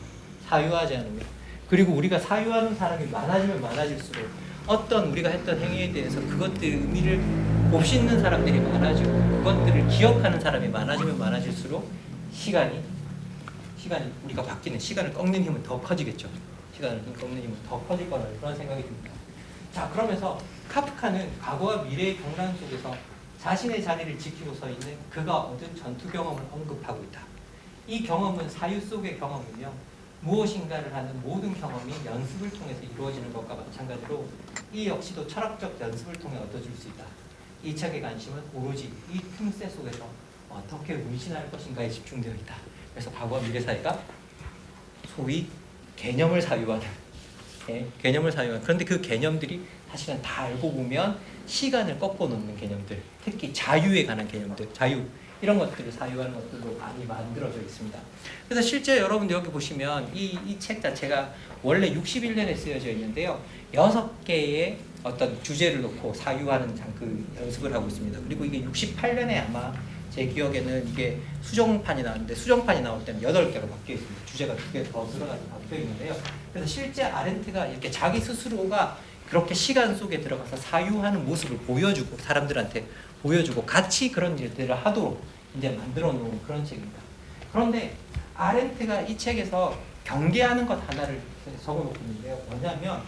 사유하지 않으면. 그리고 우리가 사유하는 사람이 많아지면 많아질수록 어떤 우리가 했던 행위에 대해서 그것들의 의미를 곱씹는 사람들이 많아지고 그것들을 기억하는 사람이 많아지면 많아질수록 시간이 우리가 바뀌는 시간을 꺾는 힘은 더 커지겠죠. 시간을 꺾는 힘은 더 커질 거라는 그런 생각이 듭니다. 자, 그러면서 카프카는 과거와 미래의 경란 속에서 자신의 자리를 지키고 서 있는 그가 얻은 전투 경험을 언급하고 있다. 이 경험은 사유 속의 경험이며 무엇인가를 하는 모든 경험이 연습을 통해서 이루어지는 것과 마찬가지로 이 역시도 철학적 연습을 통해 얻어질 수 있다. 이 책의 관심은 오로지 이 틈새 속에서 어떻게 운신할 것인가에 집중되어 있다. 그래서 과거와 미래 사이가 소위 개념을 사유하는 그런데 그 개념들이 사실은 다 알고 보면 시간을 꺾어 놓는 개념들, 특히 자유에 관한 개념들, 자유 이런 것들을 사유하는 것들도 많이 만들어져 있습니다. 그래서 실제 여러분들 여기 보시면 이 책 자체가 원래 61년에 쓰여져 있는데요. 6개의 어떤 주제를 놓고 사유하는 그 연습을 하고 있습니다. 그리고 이게 68년에 아마 제 기억에는 이게 수정판이 나왔는데 수정판이 나올 때는 8개가 바뀌어 있습니다. 주제가 2개 더 들어가서 바뀌어 있는데요. 그래서 실제 아렌트가 이렇게 자기 스스로가 그렇게 시간 속에 들어가서 사유하는 모습을 보여주고 사람들한테 보여주고 같이 그런 일들을 하도록 이제 만들어 놓은 그런 책입니다. 그런데 아렌트가 이 책에서 경계하는 것 하나를 적어 놓고 있는데요. 뭐냐면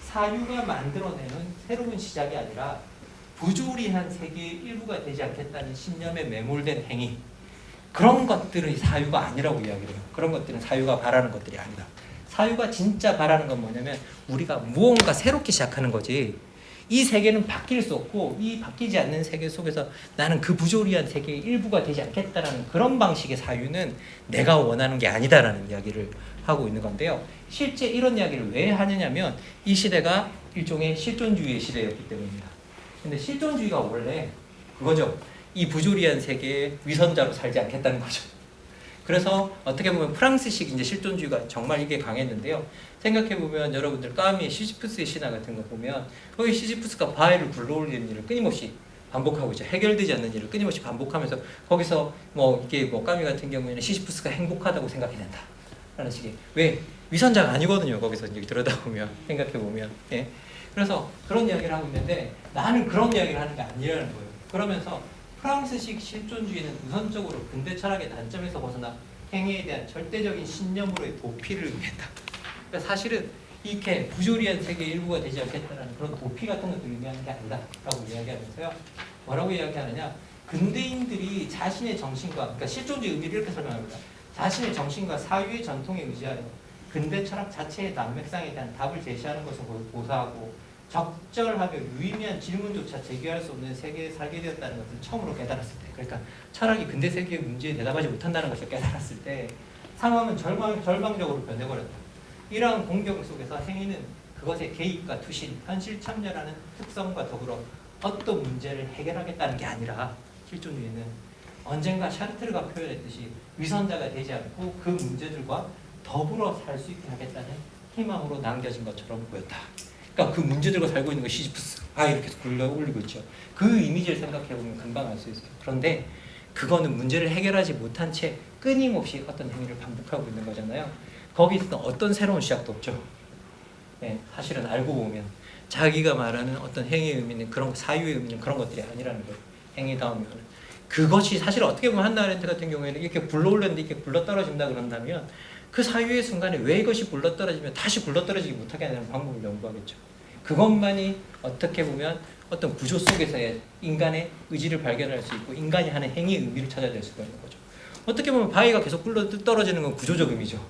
사유가 만들어내는 새로운 시작이 아니라 부조리한 세계의 일부가 되지 않겠다는 신념에 매몰된 행위, 그런 것들은 사유가 아니라고 이야기를 해요. 그런 것들은 사유가 바라는 것들이 아니다. 사유가 진짜 바라는 건 뭐냐면 우리가 무언가 새롭게 시작하는 거지, 이 세계는 바뀔 수 없고 이 바뀌지 않는 세계 속에서 나는 그 부조리한 세계의 일부가 되지 않겠다라는 그런 방식의 사유는 내가 원하는 게 아니다라는 이야기를 하고 있는 건데요. 실제 이런 이야기를 왜 하느냐면 이 시대가 일종의 실존주의의 시대였기 때문입니다. 근데 실존주의가 원래 그거죠. 이 부조리한 세계의 위선자로 살지 않겠다는 거죠. 그래서 어떻게 보면 프랑스식 이제 실존주의가 정말 이게 강했는데요. 생각해 보면 여러분들 까미의 시지프스의 신화 같은 거 보면 거기 시지프스가 바위를 굴러올리는 일을 끊임없이 반복하고 있죠. 해결되지 않는 일을 끊임없이 반복하면서 거기서 뭐 이게 뭐 까미 같은 경우에는 시지프스가 행복하다고 생각해야 된다라는 식의, 왜 위선자가 아니거든요. 거기서 이제 들여다보면 생각해 보면 예. 그래서 그런 이야기를 하고 있는데 나는 그런 이야기를 하는 게 아니라는 거예요. 그러면서 프랑스식 실존주의는 우선적으로 근대 철학의 단점에서 벗어나 행위에 대한 절대적인 신념으로의 도피를 의미했다. 그러니까 사실은 이렇게 부조리한 세계의 일부가 되지 않겠다는 그런 도피 같은 것들을 의미하는 게 아니다라고 이야기하면서요. 뭐라고 이야기하느냐? 근대인들이 자신의 정신과, 그러니까 실존주의 의미를 이렇게 설명합니다. 자신의 정신과 사유의 전통에 의지하여 근대 철학 자체의 난맥상에 대한 답을 제시하는 것을 고사하고 적절하며 유의미한 질문조차 제기할 수 없는 세계에 살게 되었다는 것을 처음으로 깨달았을 때, 그러니까 철학이 근대 세계의 문제에 대답하지 못한다는 것을 깨달았을 때 상황은 절망적으로 변해버렸다. 이러한 공격 속에서 행위는 그것의 개입과 투신, 현실 참여라는 특성과 더불어 어떤 문제를 해결하겠다는 게 아니라 실존주의는 언젠가 샤르트르가 표현했듯이 위선자가 되지 않고 그 문제들과 더불어 살 수 있게 하겠다는 희망으로 남겨진 것처럼 보였다. 그러니까 그 문제들과 살고 있는 거 시지프스 이렇게 굴러 올리고 있죠. 그 이미지를 생각해 보면 금방 알 수 있어요. 그런데 그거는 문제를 해결하지 못한 채 끊임없이 어떤 행위를 반복하고 있는 거잖아요. 거기서 어떤 새로운 시작도 없죠. 네, 사실은 알고 보면 자기가 말하는 어떤 행위의 의미는 그런 사유의 의미는 그런 것들이 아니라는 거예요. 행위다우면 그것이 사실 어떻게 보면 한나 아렌트 같은 경우에는 이렇게 굴러올렸는데 이렇게 굴러떨어진다 그런다면 그 사유의 순간에 왜 이것이 굴러떨어지면 다시 굴러떨어지지 못하게 하는 방법을 연구하겠죠. 그것만이 어떻게 보면 어떤 구조 속에서의 인간의 의지를 발견할 수 있고 인간이 하는 행위의 의미를 찾아낼 수가 있는 거죠. 어떻게 보면 바위가 계속 굴러떨어지는 건 구조적 의미죠.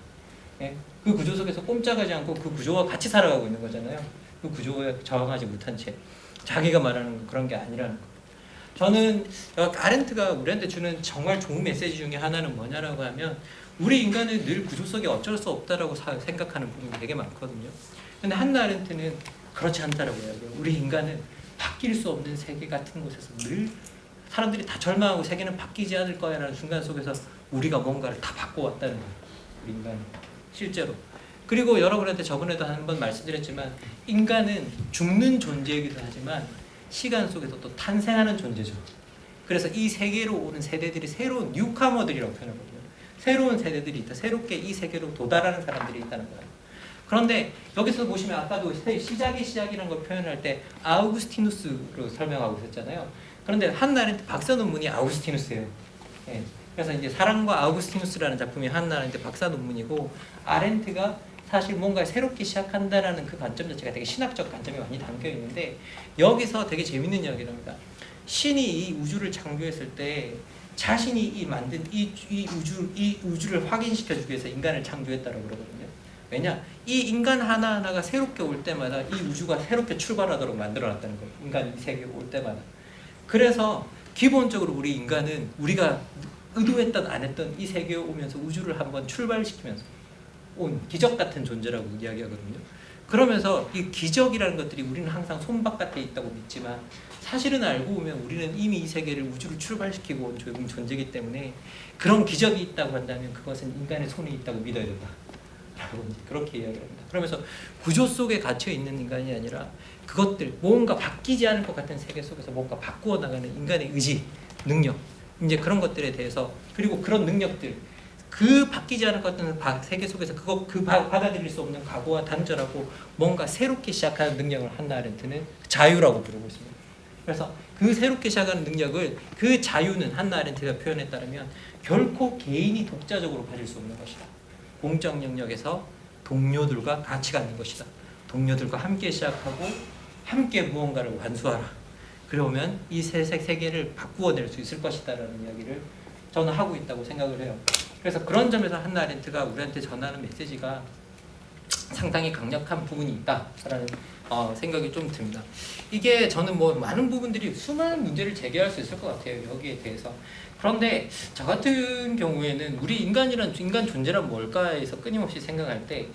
예? 그 구조 속에서 꼼짝하지 않고 그 구조와 같이 살아가고 있는 거잖아요. 그 구조에 저항하지 못한 채 자기가 말하는 그런 게 아니라는 거. 저는 아렌트가 우리한테 주는 정말 좋은 메시지 중에 하나는 뭐냐라고 하면 우리 인간은 늘 구조 속에 어쩔 수 없다라고 생각하는 부분이 되게 많거든요. 근데 한나 아렌트는 그렇지 않다라고 이야기해요. 우리 인간은 바뀔 수 없는 세계 같은 곳에서 늘 사람들이 다 절망하고 세계는 바뀌지 않을 거야라는 순간 속에서 우리가 뭔가를 다 바꿔왔다는 거예요. 우리 인간은 실제로. 그리고 여러분한테 저번에도 한번 말씀드렸지만 인간은 죽는 존재이기도 하지만 시간 속에서 또 탄생하는 존재죠. 그래서 이 세계로 오는 세대들이 새로운 뉴카머들이라고 표현하거든요. 새로운 세대들이 있다. 새롭게 이 세계로 도달하는 사람들이 있다는 거예요. 그런데 여기서 보시면 아까도 시작이라는 걸 표현할 때 아우구스티누스로 설명하고 있었잖아요. 그런데 한나 아렌트 박사 논문이 아우구스티누스예요. 예. 그래서 이제 사랑과 아우구스티누스라는 작품이 한나 아렌트 박사 논문이고, 아렌트가 사실 뭔가 새롭게 시작한다라는 그 관점 자체가 되게 신학적 관점이 많이 담겨 있는데, 여기서 되게 재밌는 이야기를 합니다. 신이 이 우주를 창조했을 때 자신이 이 만든 이 우주를 확인시켜 주기 위해서 인간을 창조했다고 그러거든요. 왜냐? 이 인간 하나하나가 새롭게 올 때마다 이 우주가 새롭게 출발하도록 만들어놨다는 거예요. 인간 이 세계에 올 때마다. 그래서 기본적으로 우리 인간은 우리가 의도했던 안 했던 이 세계에 오면서 우주를 한번 출발시키면서 온 기적 같은 존재라고 이야기하거든요. 그러면서 이 기적이라는 것들이 우리는 항상 손바깥에 있다고 믿지만, 사실은 알고 보면 우리는 이미 이 세계를 우주를 출발시키고 온 존재이기 때문에, 그런 기적이 있다고 한다면 그것은 인간의 손에 있다고 믿어야 된다 라고 이제 그렇게 이야기를 합니다. 그러면서 구조 속에 갇혀 있는 인간이 아니라 그것들, 뭔가 바뀌지 않을 것 같은 세계 속에서 뭔가 바꾸어 나가는 인간의 의지, 능력, 이제 그런 것들에 대해서, 그리고 그런 능력들, 그 바뀌지 않을 것 같은 세계 속에서 받아들일 수 없는 각오와 단절하고 뭔가 새롭게 시작하는 능력을 한나 아렌트는 자유라고 부르고 있습니다. 그래서 그 새롭게 시작하는 능력을, 그 자유는 한나 아렌트가 표현에 따르면 결코 개인이 독자적으로 가질 수 없는 것이다. 공적 영역에서 동료들과 같이 갖는 것이다. 동료들과 함께 시작하고 함께 무언가를 완수하라. 그러면 이 세계를 바꾸어낼 수 있을 것이다라는 이야기를 저는 하고 있다고 생각을 해요. 그래서 그런 점에서 한나 아렌트가 우리한테 전하는 메시지가 상당히 강력한 부분이 있다라는 생각이 좀 듭니다. 이게 저는 뭐 많은 부분들이 수많은 문제를 제기할 수 있을 것 같아요. 여기에 대해서. 그런데 저 같은 경우에는 우리 인간 존재란 뭘까에서 끊임없이 생각할 때,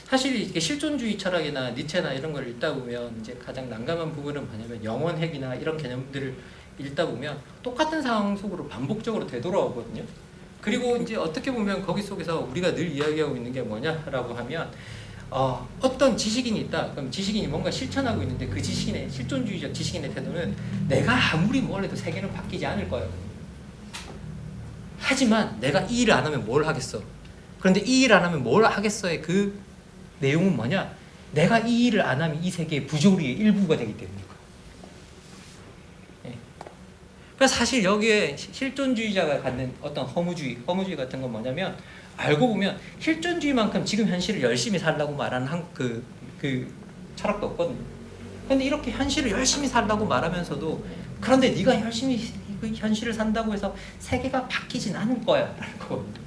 사실 이게 실존주의 철학이나 니체나 이런 걸 읽다 보면 이제 가장 난감한 부분은 뭐냐면, 영원핵이나 이런 개념들을 읽다 보면 똑같은 상황 속으로 반복적으로 되돌아오거든요. 그리고 이제 어떻게 보면 거기 속에서 우리가 늘 이야기하고 있는 게 뭐냐라고 하면, 어떤 지식인이 있다. 그럼 지식인이 뭔가 실천하고 있는데 그 지식인의 실존주의적 지식인의 태도는 내가 아무리 뭘 해도 세계는 바뀌지 않을 거예요. 하지만 내가 이 일을 안 하면 뭘 하겠어. 그런데 이 일을 안 하면 뭘 하겠어의 그 내용은 뭐냐? 내가 이 일을 안 하면 이 세계의 부조리의 일부가 되기 때문이고. 그래서 사실 여기에 실존주의자가 갖는 어떤 허무주의 같은 건 뭐냐면, 알고 보면 실존주의만큼 지금 현실을 열심히 살라고 말하는 그 철학도 없거든요. 그런데 이렇게 현실을 열심히 살라고 말하면서도, 그런데 네가 열심히 그 현실을 산다고 해서 세계가 바뀌진 않을 거야 라는 거거든요.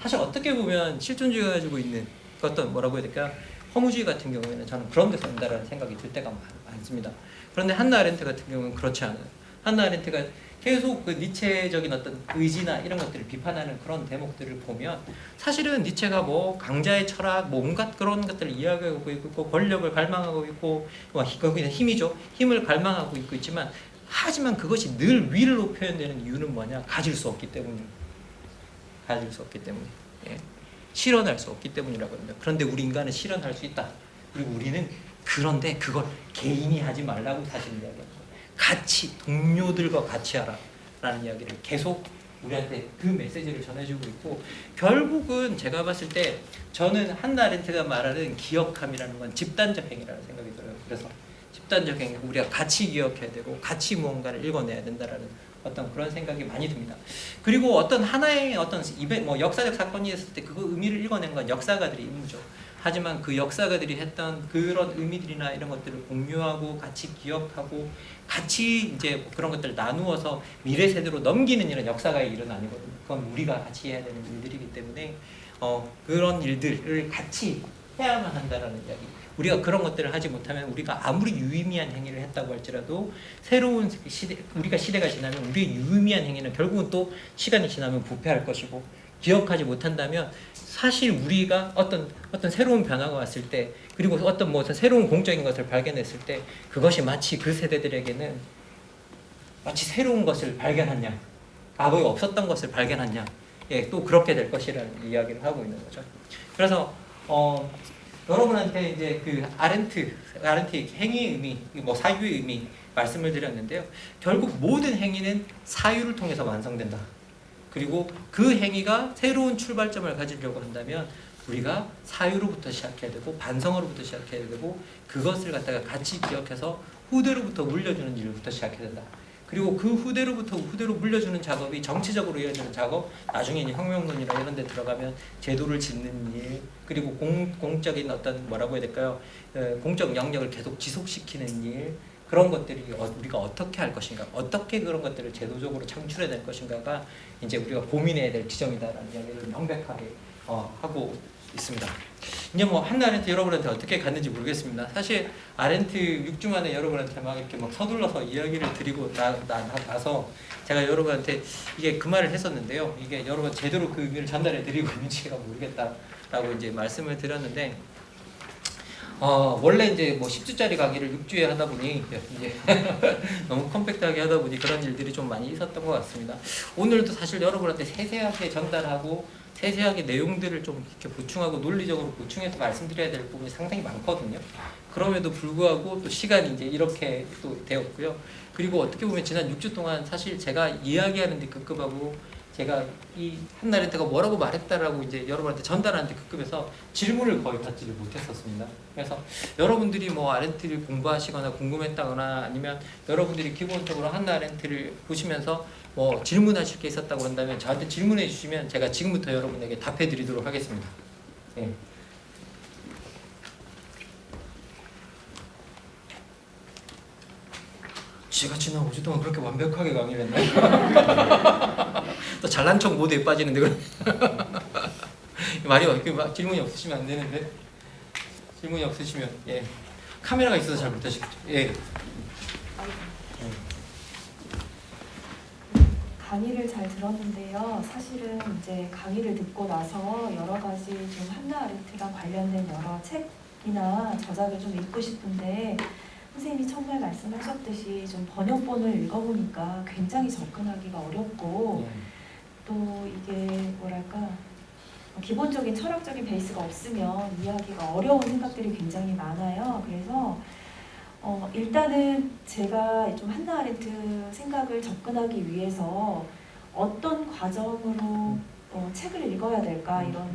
사실 어떻게 보면 실존주의가 가지고 있는 어떤 뭐라고 해야 될까, 허무주의 같은 경우에는 저는 그런 데서 온다라는 생각이 들 때가 많습니다. 그런데 한나 아렌트 같은 경우는 그렇지 않아요. 한나 아렌트가 계속 그 니체적인 어떤 의지나 이런 것들을 비판하는 그런 대목들을 보면, 사실은 니체가 뭐 강자의 철학, 뭐 온갖 그런 것들을 이야기하고 있고, 권력을 갈망하고 있고, 거기는 힘이죠. 힘을 갈망하고 있지만, 하지만 그것이 늘 위로 표현되는 이유는 뭐냐? 가질 수 없기 때문에. 예. 실현할 수 없기 때문이라고 합니다. 그런데 우리 인간은 실현할 수 있다. 그리고 우리는 그런데 그걸 개인이 하지 말라고 사실 이야기합니다. 같이, 동료들과 같이 하라 라는 이야기를 계속 우리한테 그 메시지를 전해주고 있고, 결국은 제가 봤을 때 저는 한나 아렌트가 말하는 기억함이라는 건 집단적 행위라는 생각이 들어요. 그래서 집단적 행위, 우리가 같이 기억해야 되고 같이 무언가를 읽어내야 된다라는 어떤 그런 생각이 많이 듭니다. 그리고 어떤 하나의 어떤 역사적 사건이 있을 때 그 의미를 읽어낸 건 역사가들의 임무죠. 하지만 그 역사가들이 했던 그런 의미들이나 이런 것들을 공유하고 같이 기억하고 같이 이제 그런 것들을 나누어서 미래 세대로 넘기는 일은 역사가의 일은 아니거든요. 그건 우리가 같이 해야 되는 일들이기 때문에 그런 일들을 같이 해야만 한다라는 이야기. 우리가 그런 것들을 하지 못하면 우리가 아무리 유의미한 행위를 했다고 할지라도 새로운 우리가 시대가 지나면 우리의 유의미한 행위는 결국은 또 시간이 지나면 부패할 것이고, 기억하지 못한다면 사실 우리가 어떤 새로운 변화가 왔을 때, 그리고 어떤 새로운 공적인 것을 발견했을 때, 그것이 마치 그 세대들에게는 마치 새로운 것을 발견한 양, 과거에 없었던 것을 발견한 양, 또 그렇게 될 것이라는 이야기를 하고 있는 거죠. 그래서 여러분한테 이제 그 아렌트 행위의 의미, 뭐 사유의 의미 말씀을 드렸는데요. 결국 모든 행위는 사유를 통해서 완성된다. 그리고 그 행위가 새로운 출발점을 가지려고 한다면 우리가 사유로부터 시작해야 되고 반성으로부터 시작해야 되고 그것을 갖다가 같이 기억해서 후대로부터 물려주는 일부터 시작해야 된다. 그리고 그 후대로부터 후대로 물려주는 작업이 정치적으로 이어지는 작업, 나중에 이제 혁명론이나 이런 데 들어가면 제도를 짓는 일, 그리고 공적인 어떤 뭐라고 해야 될까요? 공적 영역을 계속 지속시키는 일, 그런 것들이 우리가 어떻게 할 것인가, 어떻게 그런 것들을 제도적으로 창출해낼 것인가가 이제 우리가 고민해야 될 지점이다라는 이야기를 명백하게 하고 있습니다. 이제 뭐 한나 아렌트 여러분한테 어떻게 갔는지 모르겠습니다. 사실 아렌트 6주 만에 여러분한테 막 이렇게 막 서둘러서 이야기를 드리고 나서 제가 여러분한테 이게 그 말을 했었는데요. 이게 여러분 제대로 그 의미를 전달해 드리고 있는지가 모르겠다라고 이제 말씀을 드렸는데 원래 이제 뭐 10주짜리 강의를 6주에 하다 보니 이제 너무 컴팩트하게 하다 보니 그런 일들이 좀 많이 있었던 것 같습니다. 오늘도 사실 여러분한테 세세하게 전달하고 세세하게 내용들을 좀 이렇게 보충하고 논리적으로 보충해서 말씀드려야 될 부분이 상당히 많거든요. 그럼에도 불구하고 또 시간이 이제 이렇게 또 되었고요. 그리고 어떻게 보면 지난 6주 동안 사실 제가 이야기하는데 급급하고 제가 이 한나 아렌트가 뭐라고 말했다라고 이제 여러분한테 전달하는데 급급해서 질문을 거의 받지를 못했었습니다. 그래서 여러분들이 뭐 아렌트를 공부하시거나 궁금했다거나 아니면 여러분들이 기본적으로 한나 아렌트를 보시면서 뭐 질문하실 게 있었다고 한다면 저한테 질문해 주시면 제가 지금부터 여러분에게 답해 드리도록 하겠습니다. 예. 제가 지난 5주 동안 그렇게 완벽하게 강의를 했나요? 또 잘난 척 모드에 빠지는데 그럼 말이 질문이 없으시면 안 되는데 질문이 없으시면 예 카메라가 있어서 잘 못하시겠죠. 예. 강의를 잘 들었는데요. 사실은 이제 강의를 듣고 나서 여러 가지 좀 한나 아렌트랑 관련된 여러 책이나 저작을 좀 읽고 싶은데 선생님이 정말 말씀하셨듯이 좀 번역본을 읽어보니까 굉장히 접근하기가 어렵고 또 이게 뭐랄까 기본적인 철학적인 베이스가 없으면 이해하기가 어려운 생각들이 굉장히 많아요. 그래서 일단은 제가 좀 한나 아렌트 생각을 접근하기 위해서 어떤 과정으로 책을 읽어야 될까 이런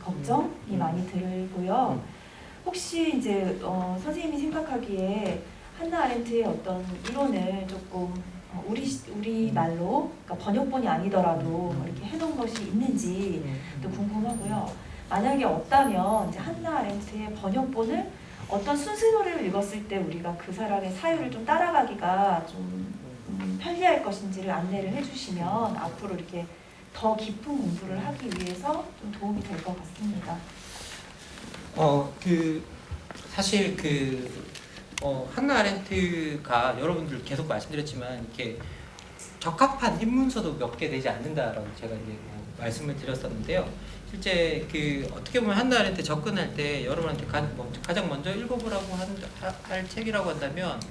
걱정이 많이 들고요. 혹시 이제 선생님이 생각하기에 한나 아렌트의 어떤 이론을 조금 우리 말로 그러니까 번역본이 아니더라도 이렇게 해놓은 것이 있는지 또 궁금하고요. 만약에 없다면 이제 한나 아렌트의 번역본을 어떤 순서를 읽었을 때 우리가 그 사람의 사유를 좀 따라가기가 좀 편리할 것인지를 안내를 해주시면 앞으로 이렇게 더 깊은 공부를 하기 위해서 좀 도움이 될 것 같습니다. 사실 한나 아렌트가 여러분들 계속 말씀드렸지만 이렇게 적합한 입문서도 몇 개 되지 않는다라고 제가 이제 말씀을 드렸었는데요. 실제 어떻게 보면 한나 아렌트 접근할 때 여러분한테 가장 먼저 읽어보라고 할 책이라고 한다면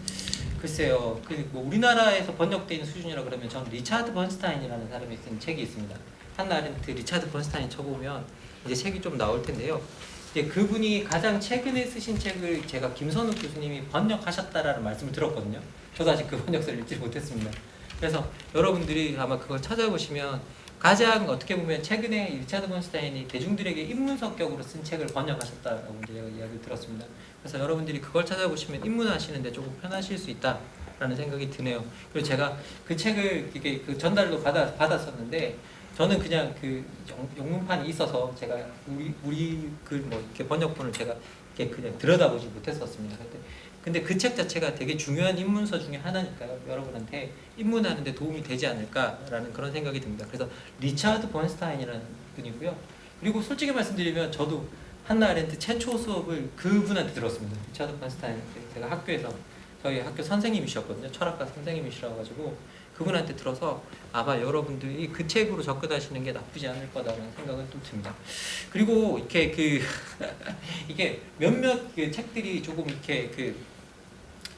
글쎄요, 뭐 우리나라에서 번역된 수준이라 그러면 전 리차드 번스타인이라는 사람이 쓴 책이 있습니다. 한나 아렌트 리차드 번스타인 쳐보면 이제 책이 좀 나올 텐데요. 이제 그분이 가장 최근에 쓰신 책을 제가 김선욱 교수님이 번역하셨다라는 말씀을 들었거든요. 저도 아직 그 번역서를 읽지 못했습니다. 그래서 여러분들이 아마 그걸 찾아보시면 가장 어떻게 보면 최근에 리차드 번스타인이 대중들에게 입문서격으로 쓴 책을 번역하셨다라고 제가 이야기를 들었습니다. 그래서 여러분들이 그걸 찾아보시면 입문하시는데 조금 편하실 수 있다라는 생각이 드네요. 그리고 제가 그 책을 이게 전달로 받았었는데 저는 그냥 영문판이 있어서 제가 우리 이렇게 번역본을 제가 이렇게 그냥 들여다보지 못했었습니다. 근데 그 책 자체가 되게 중요한 입문서 중에 하나니까요. 여러분한테 입문하는데 도움이 되지 않을까라는 그런 생각이 듭니다. 그래서 리차드 번스타인이라는 분이고요. 그리고 솔직히 말씀드리면 저도 한나 아렌트 최초 수업을 그분한테 들었습니다. 리차드 번스타인 제가 학교에서 저희 학교 선생님이셨거든요. 철학과 선생님이시라 가지고 그분한테 들어서 아마 여러분들이 그 책으로 접근하시는 게 나쁘지 않을 거다라는 생각은 또 듭니다. 그리고 이렇게 이게 몇몇 책들이 조금 이렇게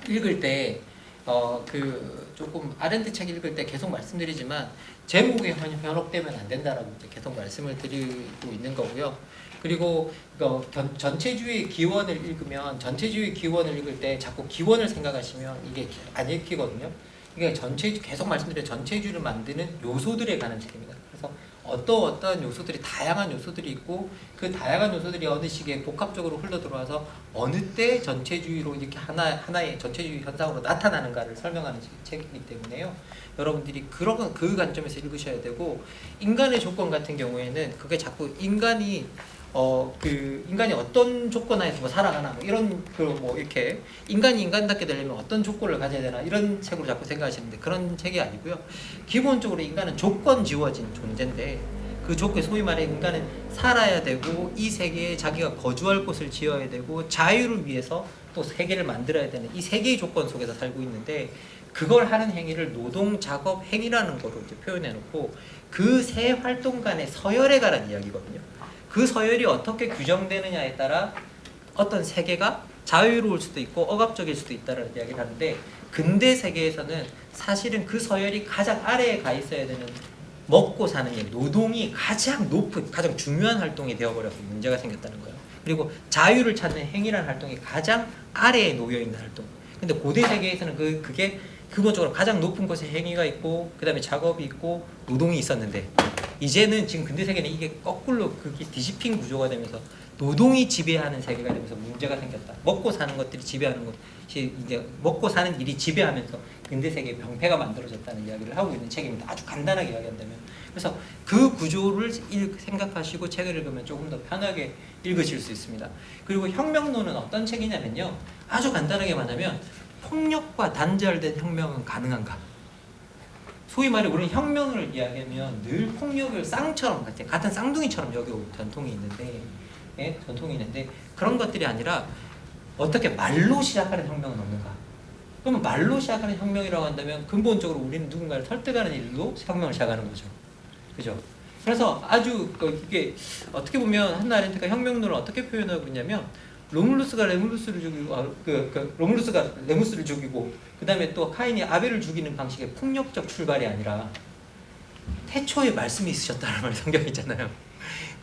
읽을 때 그 조금 아렌트 책 읽을 때 계속 말씀드리지만 제목에 현혹되면 안 된다라고 이제 계속 말씀을 드리고 있는 거고요. 그리고 전체주의 기원을 읽으면 전체주의 기원을 읽을 때 자꾸 기원을 생각하시면 이게 안 읽히거든요. 이게 계속 말씀드린 전체주의를 만드는 요소들에 관한 책입니다. 그래서 어떤 요소들이 다양한 요소들이 있고 그 다양한 요소들이 어느 시기에 복합적으로 흘러 들어와서 어느 때 전체주의로 이렇게 하나의 전체주의 현상으로 나타나는가를 설명하는 책이기 때문에요. 여러분들이 그 관점에서 읽으셔야 되고 인간의 조건 같은 경우에는 그게 자꾸 인간이 어떤 조건 하에서 뭐 살아가나 뭐 이런 이렇게 인간이 인간답게 되려면 어떤 조건을 가져야 되나 이런 책으로 자꾸 생각하시는데 그런 책이 아니고요. 기본적으로 인간은 조건 지워진 존재인데 그 조건 소위 말해 인간은 살아야 되고 이 세계에 자기가 거주할 곳을 지어야 되고 자유를 위해서 또 세계를 만들어야 되는 이 세 개의 조건 속에서 살고 있는데 그걸 하는 행위를 노동 작업 행위라는 거로 이제 표현해 놓고 그 세 활동 간의 서열에 관한 이야기거든요. 그 서열이 어떻게 규정되느냐에 따라 어떤 세계가 자유로울 수도 있고 억압적일 수도 있다는 이야기를 하는데 근대 세계에서는 사실은 그 서열이 가장 아래에 가 있어야 되는 먹고 사는 일, 노동이 가장 높은, 가장 중요한 활동이 되어버려서 문제가 생겼다는 거예요. 그리고 자유를 찾는 행위라는 활동이 가장 아래에 놓여있는 활동. 근데 고대 세계에서는 그게 기본적으로 가장 높은 곳에 행위가 있고 그 다음에 작업이 있고 노동이 있었는데 이제는 지금 근대 세계는 이게 거꾸로 그게 뒤집힌 구조가 되면서 노동이 지배하는 세계가 되면서 문제가 생겼다. 먹고 사는 것들이 지배하는 것이 이제 먹고 사는 일이 지배하면서 근대 세계의 병폐가 만들어졌다는 이야기를 하고 있는 책입니다. 아주 간단하게 이야기한다면. 그래서 그 구조를 생각하시고 책을 읽으면 조금 더 편하게 읽으실 수 있습니다. 그리고 혁명론은 어떤 책이냐면요. 아주 간단하게 말하면 폭력과 단절된 혁명은 가능한가? 소위 말해 우리는 혁명을 이야기하면 늘 폭력을 쌍처럼 같은 쌍둥이처럼 여겨오는 전통이 있는데 그런 것들이 아니라 어떻게 말로 시작하는 혁명은 없는가? 그러면 말로 시작하는 혁명이라고 한다면 근본적으로 우리는 누군가를 설득하는 일로 혁명을 시작하는 거죠. 그죠? 그래서 아주 이게 어떻게 보면 한나 아렌트가 혁명론을 어떻게 표현하고 있냐면 로물루스가 레무스를 죽이고 로물루스가 레무스를 죽이고 그 다음에 또 카인이 아벨을 죽이는 방식의 폭력적 출발이 아니라 태초에 말씀이 있으셨다는 말 성경에 있잖아요.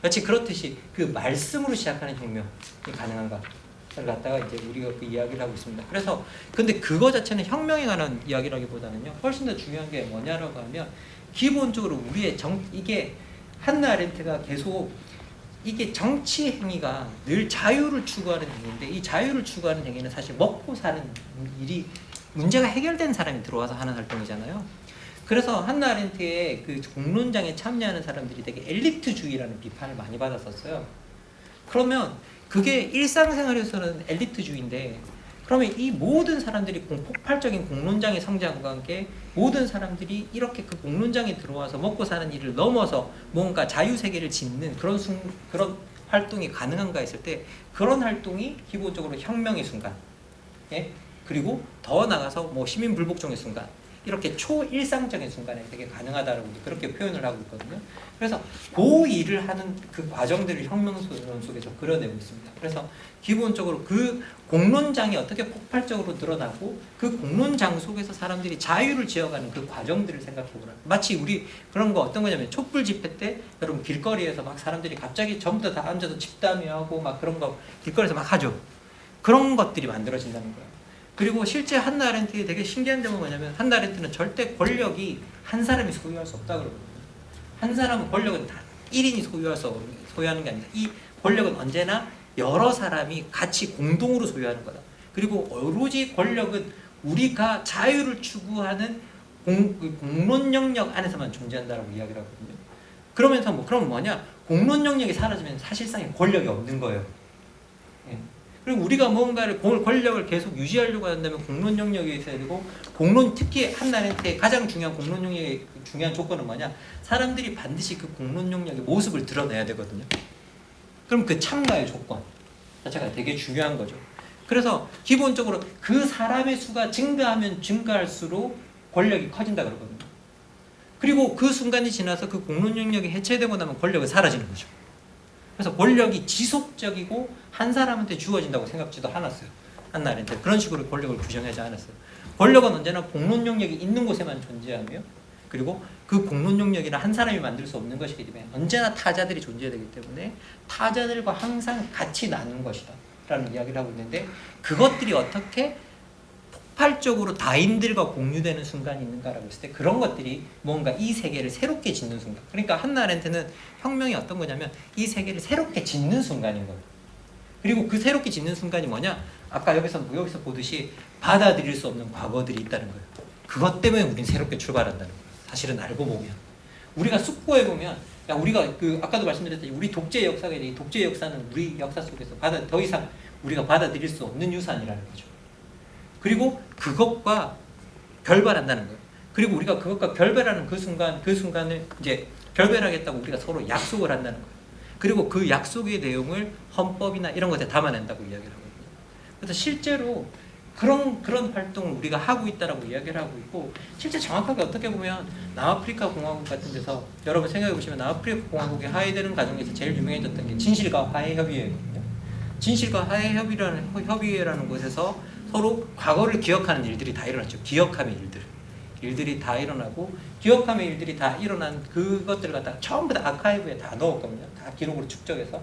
마치 그렇듯이 그 말씀으로 시작하는 혁명이 가능한가를 갖다가 이제 우리가 그 이야기를 하고 있습니다. 그래서 근데 그거 자체는 혁명에 관한 이야기라기보다는요 훨씬 더 중요한 게 뭐냐라고 하면 기본적으로 우리의 이게 한나 아렌트가 계속 이게 정치 행위가 늘 자유를 추구하는 행위인데 이 자유를 추구하는 행위는 사실 먹고 사는 일이 문제가 해결된 사람이 들어와서 하는 활동이잖아요. 그래서 한나 아렌트의 그 공론장에 참여하는 사람들이 되게 엘리트주의라는 비판을 많이 받았었어요. 그러면 그게 일상생활에서는 엘리트주의인데 그러면 이 모든 사람들이 폭발적인 공론장의 성장과 함께 모든 사람들이 이렇게 그 공론장에 들어와서 먹고 사는 일을 넘어서 뭔가 자유세계를 짓는 그런 활동이 가능한가 했을 때 그런 활동이 기본적으로 혁명의 순간, 예? 그리고 더 나가서 뭐 시민불복종의 순간 이렇게 초일상적인 순간에 되게 가능하다라고 그렇게 표현을 하고 있거든요. 그래서 그 일을 하는 그 과정들을 혁명론 속에서 그려내고 있습니다. 그래서 기본적으로 그 공론장이 어떻게 폭발적으로 드러나고 그 공론장 속에서 사람들이 자유를 지어가는 그 과정들을 생각해보라. 마치 우리 그런 거 어떤 거냐면 촛불 집회 때 여러분 길거리에서 막 사람들이 갑자기 전부 다 앉아서 집담회하고 막 그런 거 길거리에서 막 하죠. 그런 것들이 만들어진다는 거예요. 그리고 실제 한나 아렌트의 되게 신기한 점은 뭐냐면 한나 아렌트는 절대 권력이 한 사람이 소유할 수 없다고 그러거든요. 한 사람은 권력은 다 1인이 소유하는 게 아니다. 이 권력은 언제나 여러 사람이 같이 공동으로 소유하는 거다. 그리고 오로지 권력은 우리가 자유를 추구하는 공론 영역 안에서만 존재한다라고 이야기를 하거든요. 그러면서 그럼 뭐냐? 공론 영역이 사라지면 사실상의 권력이 없는 거예요. 예. 그리고 우리가 뭔가를 권력을 계속 유지하려고 한다면 공론 영역이 있어야 되고 특히 한나 아렌트의 가장 중요한 공론 영역의 중요한 조건은 뭐냐? 사람들이 반드시 그 공론 영역의 모습을 드러내야 되거든요. 그럼 그 참가의 조건 자체가 되게 중요한 거죠. 그래서 기본적으로 그 사람의 수가 증가하면 증가할수록 권력이 커진다 그러거든요. 그리고 그 순간이 지나서 그 공론 영역이 해체되고 나면 권력은 사라지는 거죠. 그래서 권력이 지속적이고 한 사람한테 주어진다고 생각지도 않았어요. 한나 아렌트 그런 식으로 권력을 규정하지 않았어요. 권력은 언제나 공론 영역이 있는 곳에만 존재하며 그리고 그 공론 영역이나 한 사람이 만들 수 없는 것이기 때문에 언제나 타자들이 존재되기 때문에 타자들과 항상 같이 나눈 것이다 라는 이야기를 하고 있는데 그것들이 어떻게 폭발적으로 다인들과 공유되는 순간이 있는가라고 했을 때 그런 것들이 뭔가 이 세계를 새롭게 짓는 순간. 그러니까 한나 아렌트는 혁명이 어떤 거냐면 이 세계를 새롭게 짓는 순간인 거예요. 그리고 그 새롭게 짓는 순간이 뭐냐? 아까 여기서 보듯이 받아들일 수 없는 과거들이 있다는 거예요. 그것 때문에 우린 새롭게 출발한다는 거예요. 사실은 알고 보면 우리가 숙고해 보면 우리가 그 아까도 말씀드렸듯이 우리 독재 역사가 이 독재 역사는 우리 역사 속에서 더 이상 우리가 받아들일 수 없는 유산이라는 거죠. 그리고 그것과 결별한다는 거예요. 그리고 우리가 그것과 결별하는 그 순간을 이제 결별하겠다고 우리가 서로 약속을 한다는 거예요. 그리고 그 약속의 내용을 헌법이나 이런 것에 담아낸다고 이야기를 하거든요. 그래서 실제로 그런 활동을 우리가 하고 있다라고 이야기를 하고 있고 실제 정확하게 어떻게 보면 남아프리카 공화국 같은 데서 여러분 생각해 보시면 남아프리카 공화국이 하해되는 과정에서 제일 유명해졌던 게 진실과 화해 협의회거든요. 진실과 화해 협의회라는 곳에서 서로 과거를 기억하는 일들이 다 일어났죠. 기억함의 일들이 다 일어나고 기억함의 일들이 다 일어난 그것들을 갖다가 전부 다 아카이브에 다 넣었거든요. 다 기록으로 축적해서.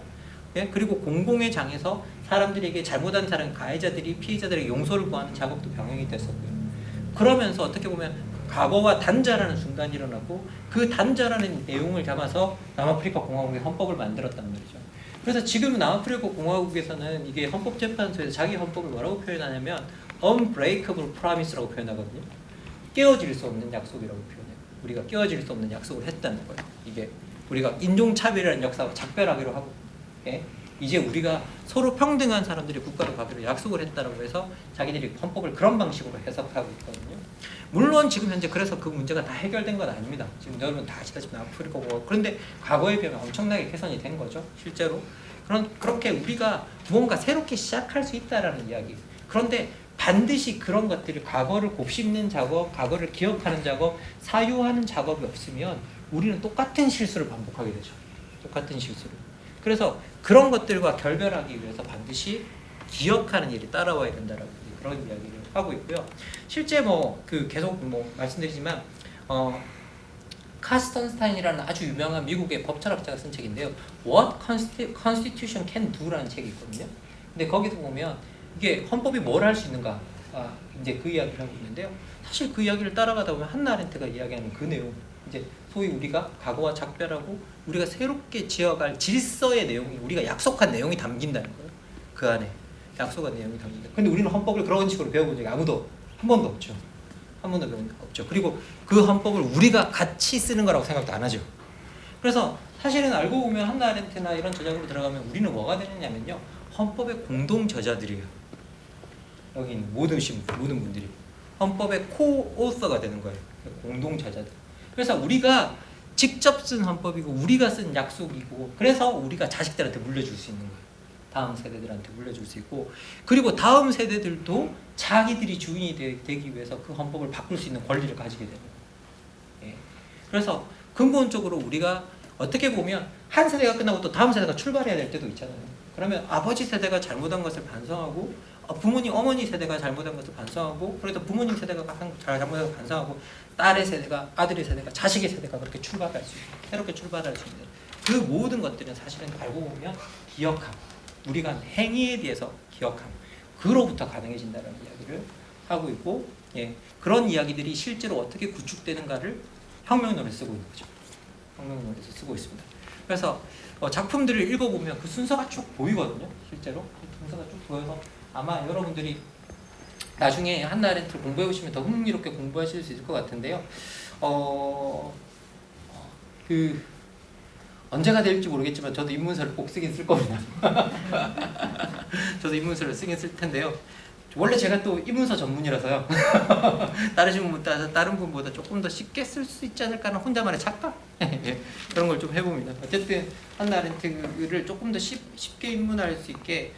예? 그리고 공공의 장에서 사람들에게 잘못한 사람, 가해자들이 피해자들에게 용서를 구하는 작업도 병행이 됐었고요. 그러면서 어떻게 보면 과거와 단절하는 순간이 일어나고 그 단절하는 내용을 담아서 남아프리카 공화국의 헌법을 만들었단 말이죠. 그래서 지금 남아프리카 공화국에서는 이게 헌법재판소에서 자기 헌법을 뭐라고 표현하냐면 unbreakable promise라고 표현하거든요. 깨어질 수 없는 약속이라고 표현해요. 우리가 깨어질 수 없는 약속을 했다는 거예요. 이게 우리가 인종차별이라는 역사와 작별하기로 하고 이제 우리가 서로 평등한 사람들이 국가로 가기로 약속을 했다라고 해서 자기들이 헌법을 그런 방식으로 해석하고 있거든요. 물론 지금 현재 그래서 그 문제가 다 해결된 건 아닙니다. 지금 여러분 다 아시다시피 아프리카 공화국 그런데 과거에 비하면 엄청나게 개선이 된 거죠. 실제로 그렇게 우리가 뭔가 새롭게 시작할 수 있다라는 이야기. 그런데 반드시 그런 것들이 과거를 곱씹는 작업, 과거를 기억하는 작업, 사유하는 작업이 없으면 우리는 똑같은 실수를 반복하게 되죠. 똑같은 실수를. 그래서 그런 것들과 결별하기 위해서 반드시 기억하는 일이 따라와야 된다라고 그런 이야기를 하고 있고요. 실제 계속 말씀드리지만 카스턴스타인이라는 아주 유명한 미국의 법철학자가 쓴 책인데요. What Constitution Can Do라는 책이 있거든요. 근데 거기서 보면 이게 헌법이 뭘 할 수 있는가 이제 그 이야기를 하고 있는데요. 사실 그 이야기를 따라가다 보면 한나 아렌트가 이야기하는 그 내용 이제 소위 우리가 과거와 작별하고 우리가 새롭게 지어갈 질서의 내용이 우리가 약속한 내용이 담긴다는 거예요. 그 안에 약속한 내용이 담긴다. 근데 우리는 헌법을 그런 식으로 배워본 적이 아무도 한 번도 없죠. 한 번도 배운 적 없죠. 그리고 그 헌법을 우리가 같이 쓰는 거라고 생각도 안 하죠. 그래서 사실은 알고 보면 한나 아렌트나 이런 저작으로 들어가면 우리는 뭐가 되느냐면요. 헌법의 공동 저자들이에요. 여기 있는 모든 분들이 헌법의 코-오서가 되는 거예요. 공동 저자들. 그래서 우리가 직접 쓴 헌법이고 우리가 쓴 약속이고 그래서 우리가 자식들한테 물려줄 수 있는 거예요. 다음 세대들한테 물려줄 수 있고 그리고 다음 세대들도 자기들이 주인이 되기 위해서 그 헌법을 바꿀 수 있는 권리를 가지게 되는 거예요. 예. 그래서 근본적으로 우리가 어떻게 보면 한 세대가 끝나고 또 다음 세대가 출발해야 될 때도 있잖아요. 그러면 아버지 세대가 잘못한 것을 반성하고 부모님, 어머니 세대가 잘못한 것을 반성하고 그래서 부모님 세대가 잘못한 것을 반성하고 딸의 세대가, 아들의 세대가, 자식의 세대가 그렇게 출발할 수 있는 새롭게 출발할 수 있는 그 모든 것들은 사실은 알고 보면 기억함 우리가 한 행위에 대해서 기억함 그로부터 가능해진다는 이야기를 하고 있고 예, 그런 이야기들이 실제로 어떻게 구축되는가를 혁명론에 쓰고 있는 거죠. 혁명론에서 쓰고 있습니다. 그래서 작품들을 읽어보면 그 순서가 쭉 보이거든요. 실제로 순서가 쭉 보여서 아마 여러분들이 나중에 한나 아렌트를 공부해보시면 더 흥미롭게 공부하실 수 있을 것 같은데요. 언제가 될지 모르겠지만 저도 입문서를 꼭 쓰긴 쓸 겁니다. 저도 입문서를 쓰긴 쓸 텐데요. 원래 제가 또 입문서 전문이라서요. 다른 분보다 조금 더 쉽게 쓸 수 있지 않을까 하는 혼자만의 착각? 그런 걸 좀 해봅니다. 어쨌든 한나 아렌트를 조금 더 쉽게 입문할 수 있게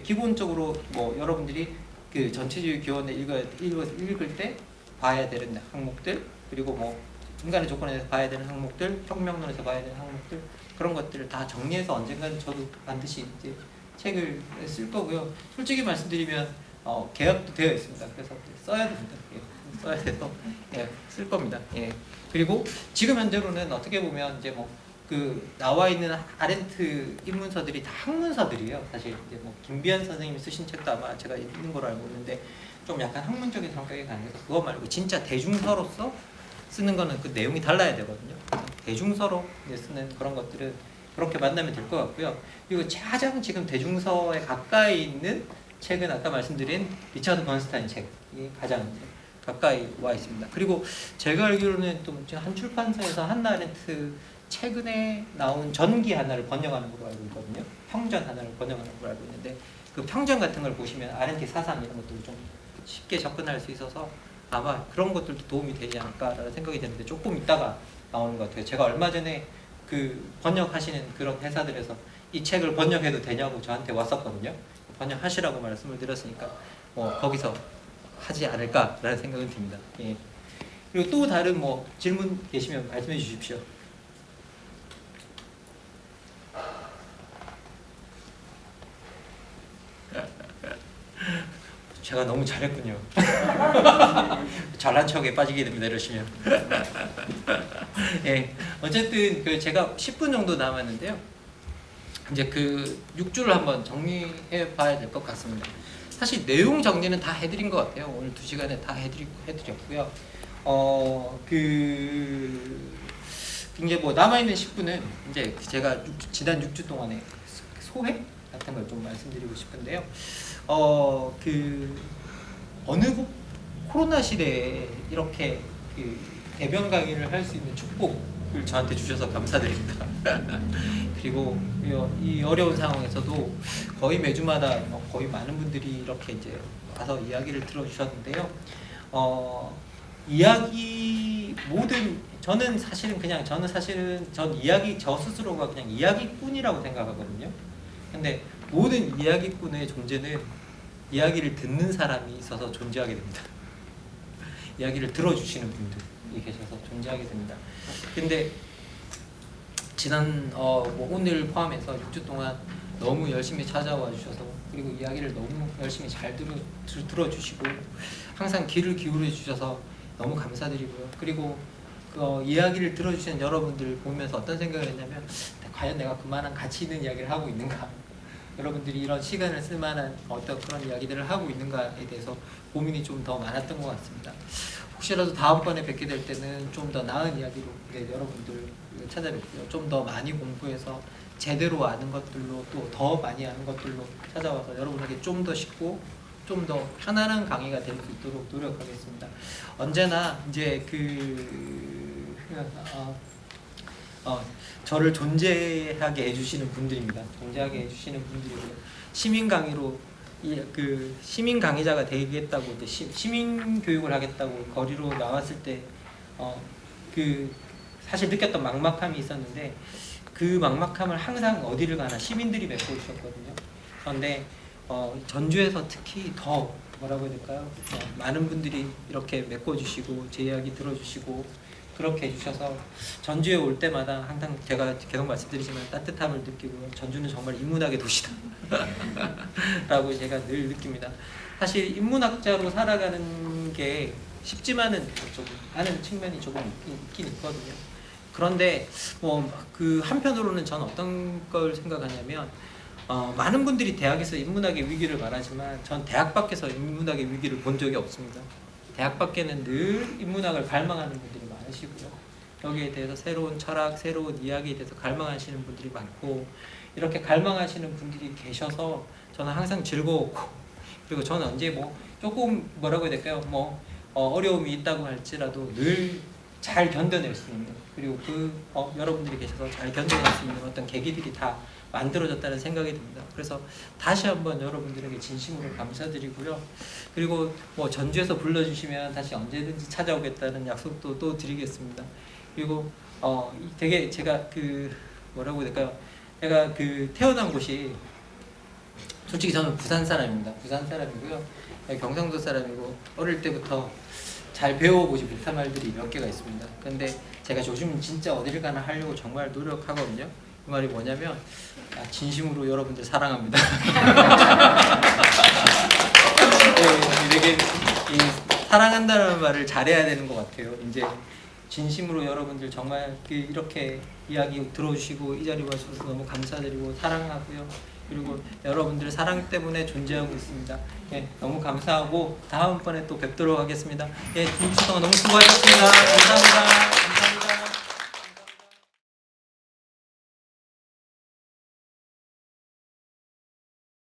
기본적으로 여러분들이 그 전체주의 교원을 읽을 때 봐야 되는 항목들 그리고 인간의 조건에서 봐야 되는 항목들, 혁명론에서 봐야 되는 항목들 그런 것들을 다 정리해서 언젠가는 저도 반드시 이제 책을 쓸 거고요. 솔직히 말씀드리면 계약도 되어 있습니다. 그래서 써야 됩니다. 예, 써야 돼서 예, 쓸 겁니다. 예. 그리고 지금 현재로는 어떻게 보면 이제 뭐 그 나와 있는 아렌트 입문서들이 다 학문서들이에요. 사실 이제 뭐 김비안 선생님이 쓰신 책도 아마 제가 읽는 걸로 알고 있는데 좀 약간 학문적인 성격이 강해서 그거 말고 진짜 대중서로서 쓰는 거는 그 내용이 달라야 되거든요. 대중서로 이제 쓰는 그런 것들은 그렇게 만나면 될 것 같고요. 그리고 가장 지금 대중서에 가까이 있는 책은 아까 말씀드린 리차드 번스타인 책이 가장 이제 가까이 와 있습니다. 그리고 제가 알기로는 또 한 출판사에서 한나 아렌트 최근에 나온 전기 하나를 번역하는 걸로 알고 있거든요. 평전 하나를 번역하는 걸로 알고 있는데 그 평전 같은 걸 보시면 아렌트 사상 이런 것들 좀 쉽게 접근할 수 있어서 아마 그런 것들도 도움이 되지 않을까라는 생각이 드는데 조금 있다가 나오는 것 같아요. 제가 얼마 전에 그 번역하시는 그런 회사들에서 이 책을 번역해도 되냐고 저한테 왔었거든요. 번역하시라고 말씀을 드렸으니까 거기서 하지 않을까라는 생각은 듭니다. 예. 그리고 또 다른 뭐 질문 계시면 말씀해 주십시오. 제가 너무 잘했군요. 잘난 척에 빠지게 됩니다. 이러시면. 예, 어쨌든 그 제가 10분 정도 남았는데요. 이제 그 6주를 한번 정리해 봐야 될 것 같습니다. 사실 내용 정리는 다 해드린 것 같아요. 오늘 2시간에 다 해드렸고요. 이제 뭐 남아있는 10분은 이제 제가 지난 6주 동안에 소회 같은 걸 좀 말씀드리고 싶은데요. 어느 코로나 시대에 이렇게 그 대변 강의를 할 수 있는 축복을 저한테 주셔서 감사드립니다. 그리고 이 어려운 상황에서도 거의 매주마다 거의 많은 분들이 이렇게 이제 와서 이야기를 들어주셨는데요. 이야기 저는 사실은 저 스스로가 그냥 이야기꾼이라고 생각하거든요. 근데 모든 이야기꾼의 존재는 이야기를 듣는 사람이 있어서 존재하게 됩니다. 이야기를 들어주시는 분들이 계셔서 존재하게 됩니다. 근데 지난 오늘 포함해서 6주 동안 너무 열심히 찾아와 주셔서 그리고 이야기를 너무 열심히 잘 들어주시고 항상 귀를 기울여 주셔서 너무 감사드리고요. 그리고 그 이야기를 들어주시는 여러분들 보면서 어떤 생각을 했냐면 과연 내가 그만한 가치 있는 이야기를 하고 있는가, 여러분들이 이런 시간을 쓸 만한 어떤 그런 이야기들을 하고 있는가에 대해서 고민이 좀 더 많았던 것 같습니다. 혹시라도 다음번에 뵙게 될 때는 좀 더 나은 이야기로 여러분들 찾아뵙고요. 좀 더 많이 공부해서 제대로 아는 것들로 또 더 많이 아는 것들로 찾아와서 여러분에게 좀 더 쉽고 좀 더 편안한 강의가 될 수 있도록 노력하겠습니다. 언제나 이제 저를 존재하게 해주시는 분들입니다. 존재하게 해주시는 분들이고요. 시민 강의로 시민 강의자가 되겠다고 이제 시민 교육을 하겠다고 거리로 나왔을 때 사실 느꼈던 막막함이 있었는데 그 막막함을 항상 어디를 가나 시민들이 메꿔주셨거든요. 그런데 전주에서 특히 더 뭐라고 해야 될까요? 많은 분들이 이렇게 메꿔주시고 제 이야기 들어주시고 그렇게 해주셔서 전주에 올 때마다 항상 제가 계속 말씀드리지만 따뜻함을 느끼고 전주는 정말 인문학의 도시다 라고 제가 늘 느낍니다. 사실 인문학자로 살아가는 게 쉽지만은 좀 않은 측면이 조금 있긴 있거든요. 그런데 그 한편으로는 저는 어떤 걸 생각하냐면 많은 분들이 대학에서 인문학의 위기를 말하지만 전 대학 밖에서 인문학의 위기를 본 적이 없습니다. 대학 밖에는 늘 인문학을 갈망하는 분들이 많으시고요. 여기에 대해서 새로운 철학, 새로운 이야기에 대해서 갈망하시는 분들이 많고 이렇게 갈망하시는 분들이 계셔서 저는 항상 즐거웠고 그리고 저는 언제 조금 뭐라고 해야 될까요? 어려움이 있다고 할지라도 늘 잘 견뎌낼 수 있는 그리고 여러분들이 계셔서 잘 견뎌낼 수 있는 어떤 계기들이 다 만들어졌다는 생각이 듭니다. 그래서 다시 한번 여러분들에게 진심으로 감사드리고요. 그리고 전주에서 불러주시면 다시 언제든지 찾아오겠다는 약속도 또 드리겠습니다. 그리고 되게 제가 뭐라고 해야 될까요? 제가 태어난 곳이 솔직히 저는 부산 사람입니다. 부산 사람이고요. 경상도 사람이고 어릴 때부터 잘 배워보지 못한 말들이 몇 개가 있습니다. 근데 제가 요즘 진짜 어디를 가나 하려고 정말 노력하거든요. 그 말이 뭐냐면 진심으로 여러분들 사랑합니다. 되게 이 사랑한다는 말을 잘해야 되는 것 같아요. 이제 진심으로 여러분들 정말 이렇게 이야기 들어주시고 이 자리 와주셔서 너무 감사드리고 사랑하고요. 그리고 여러분들 사랑 때문에 존재하고 있습니다. 예, 너무 감사하고 다음번에 또 뵙도록 하겠습니다. 예, 2주 동안 너무 수고하셨습니다. 감사합니다.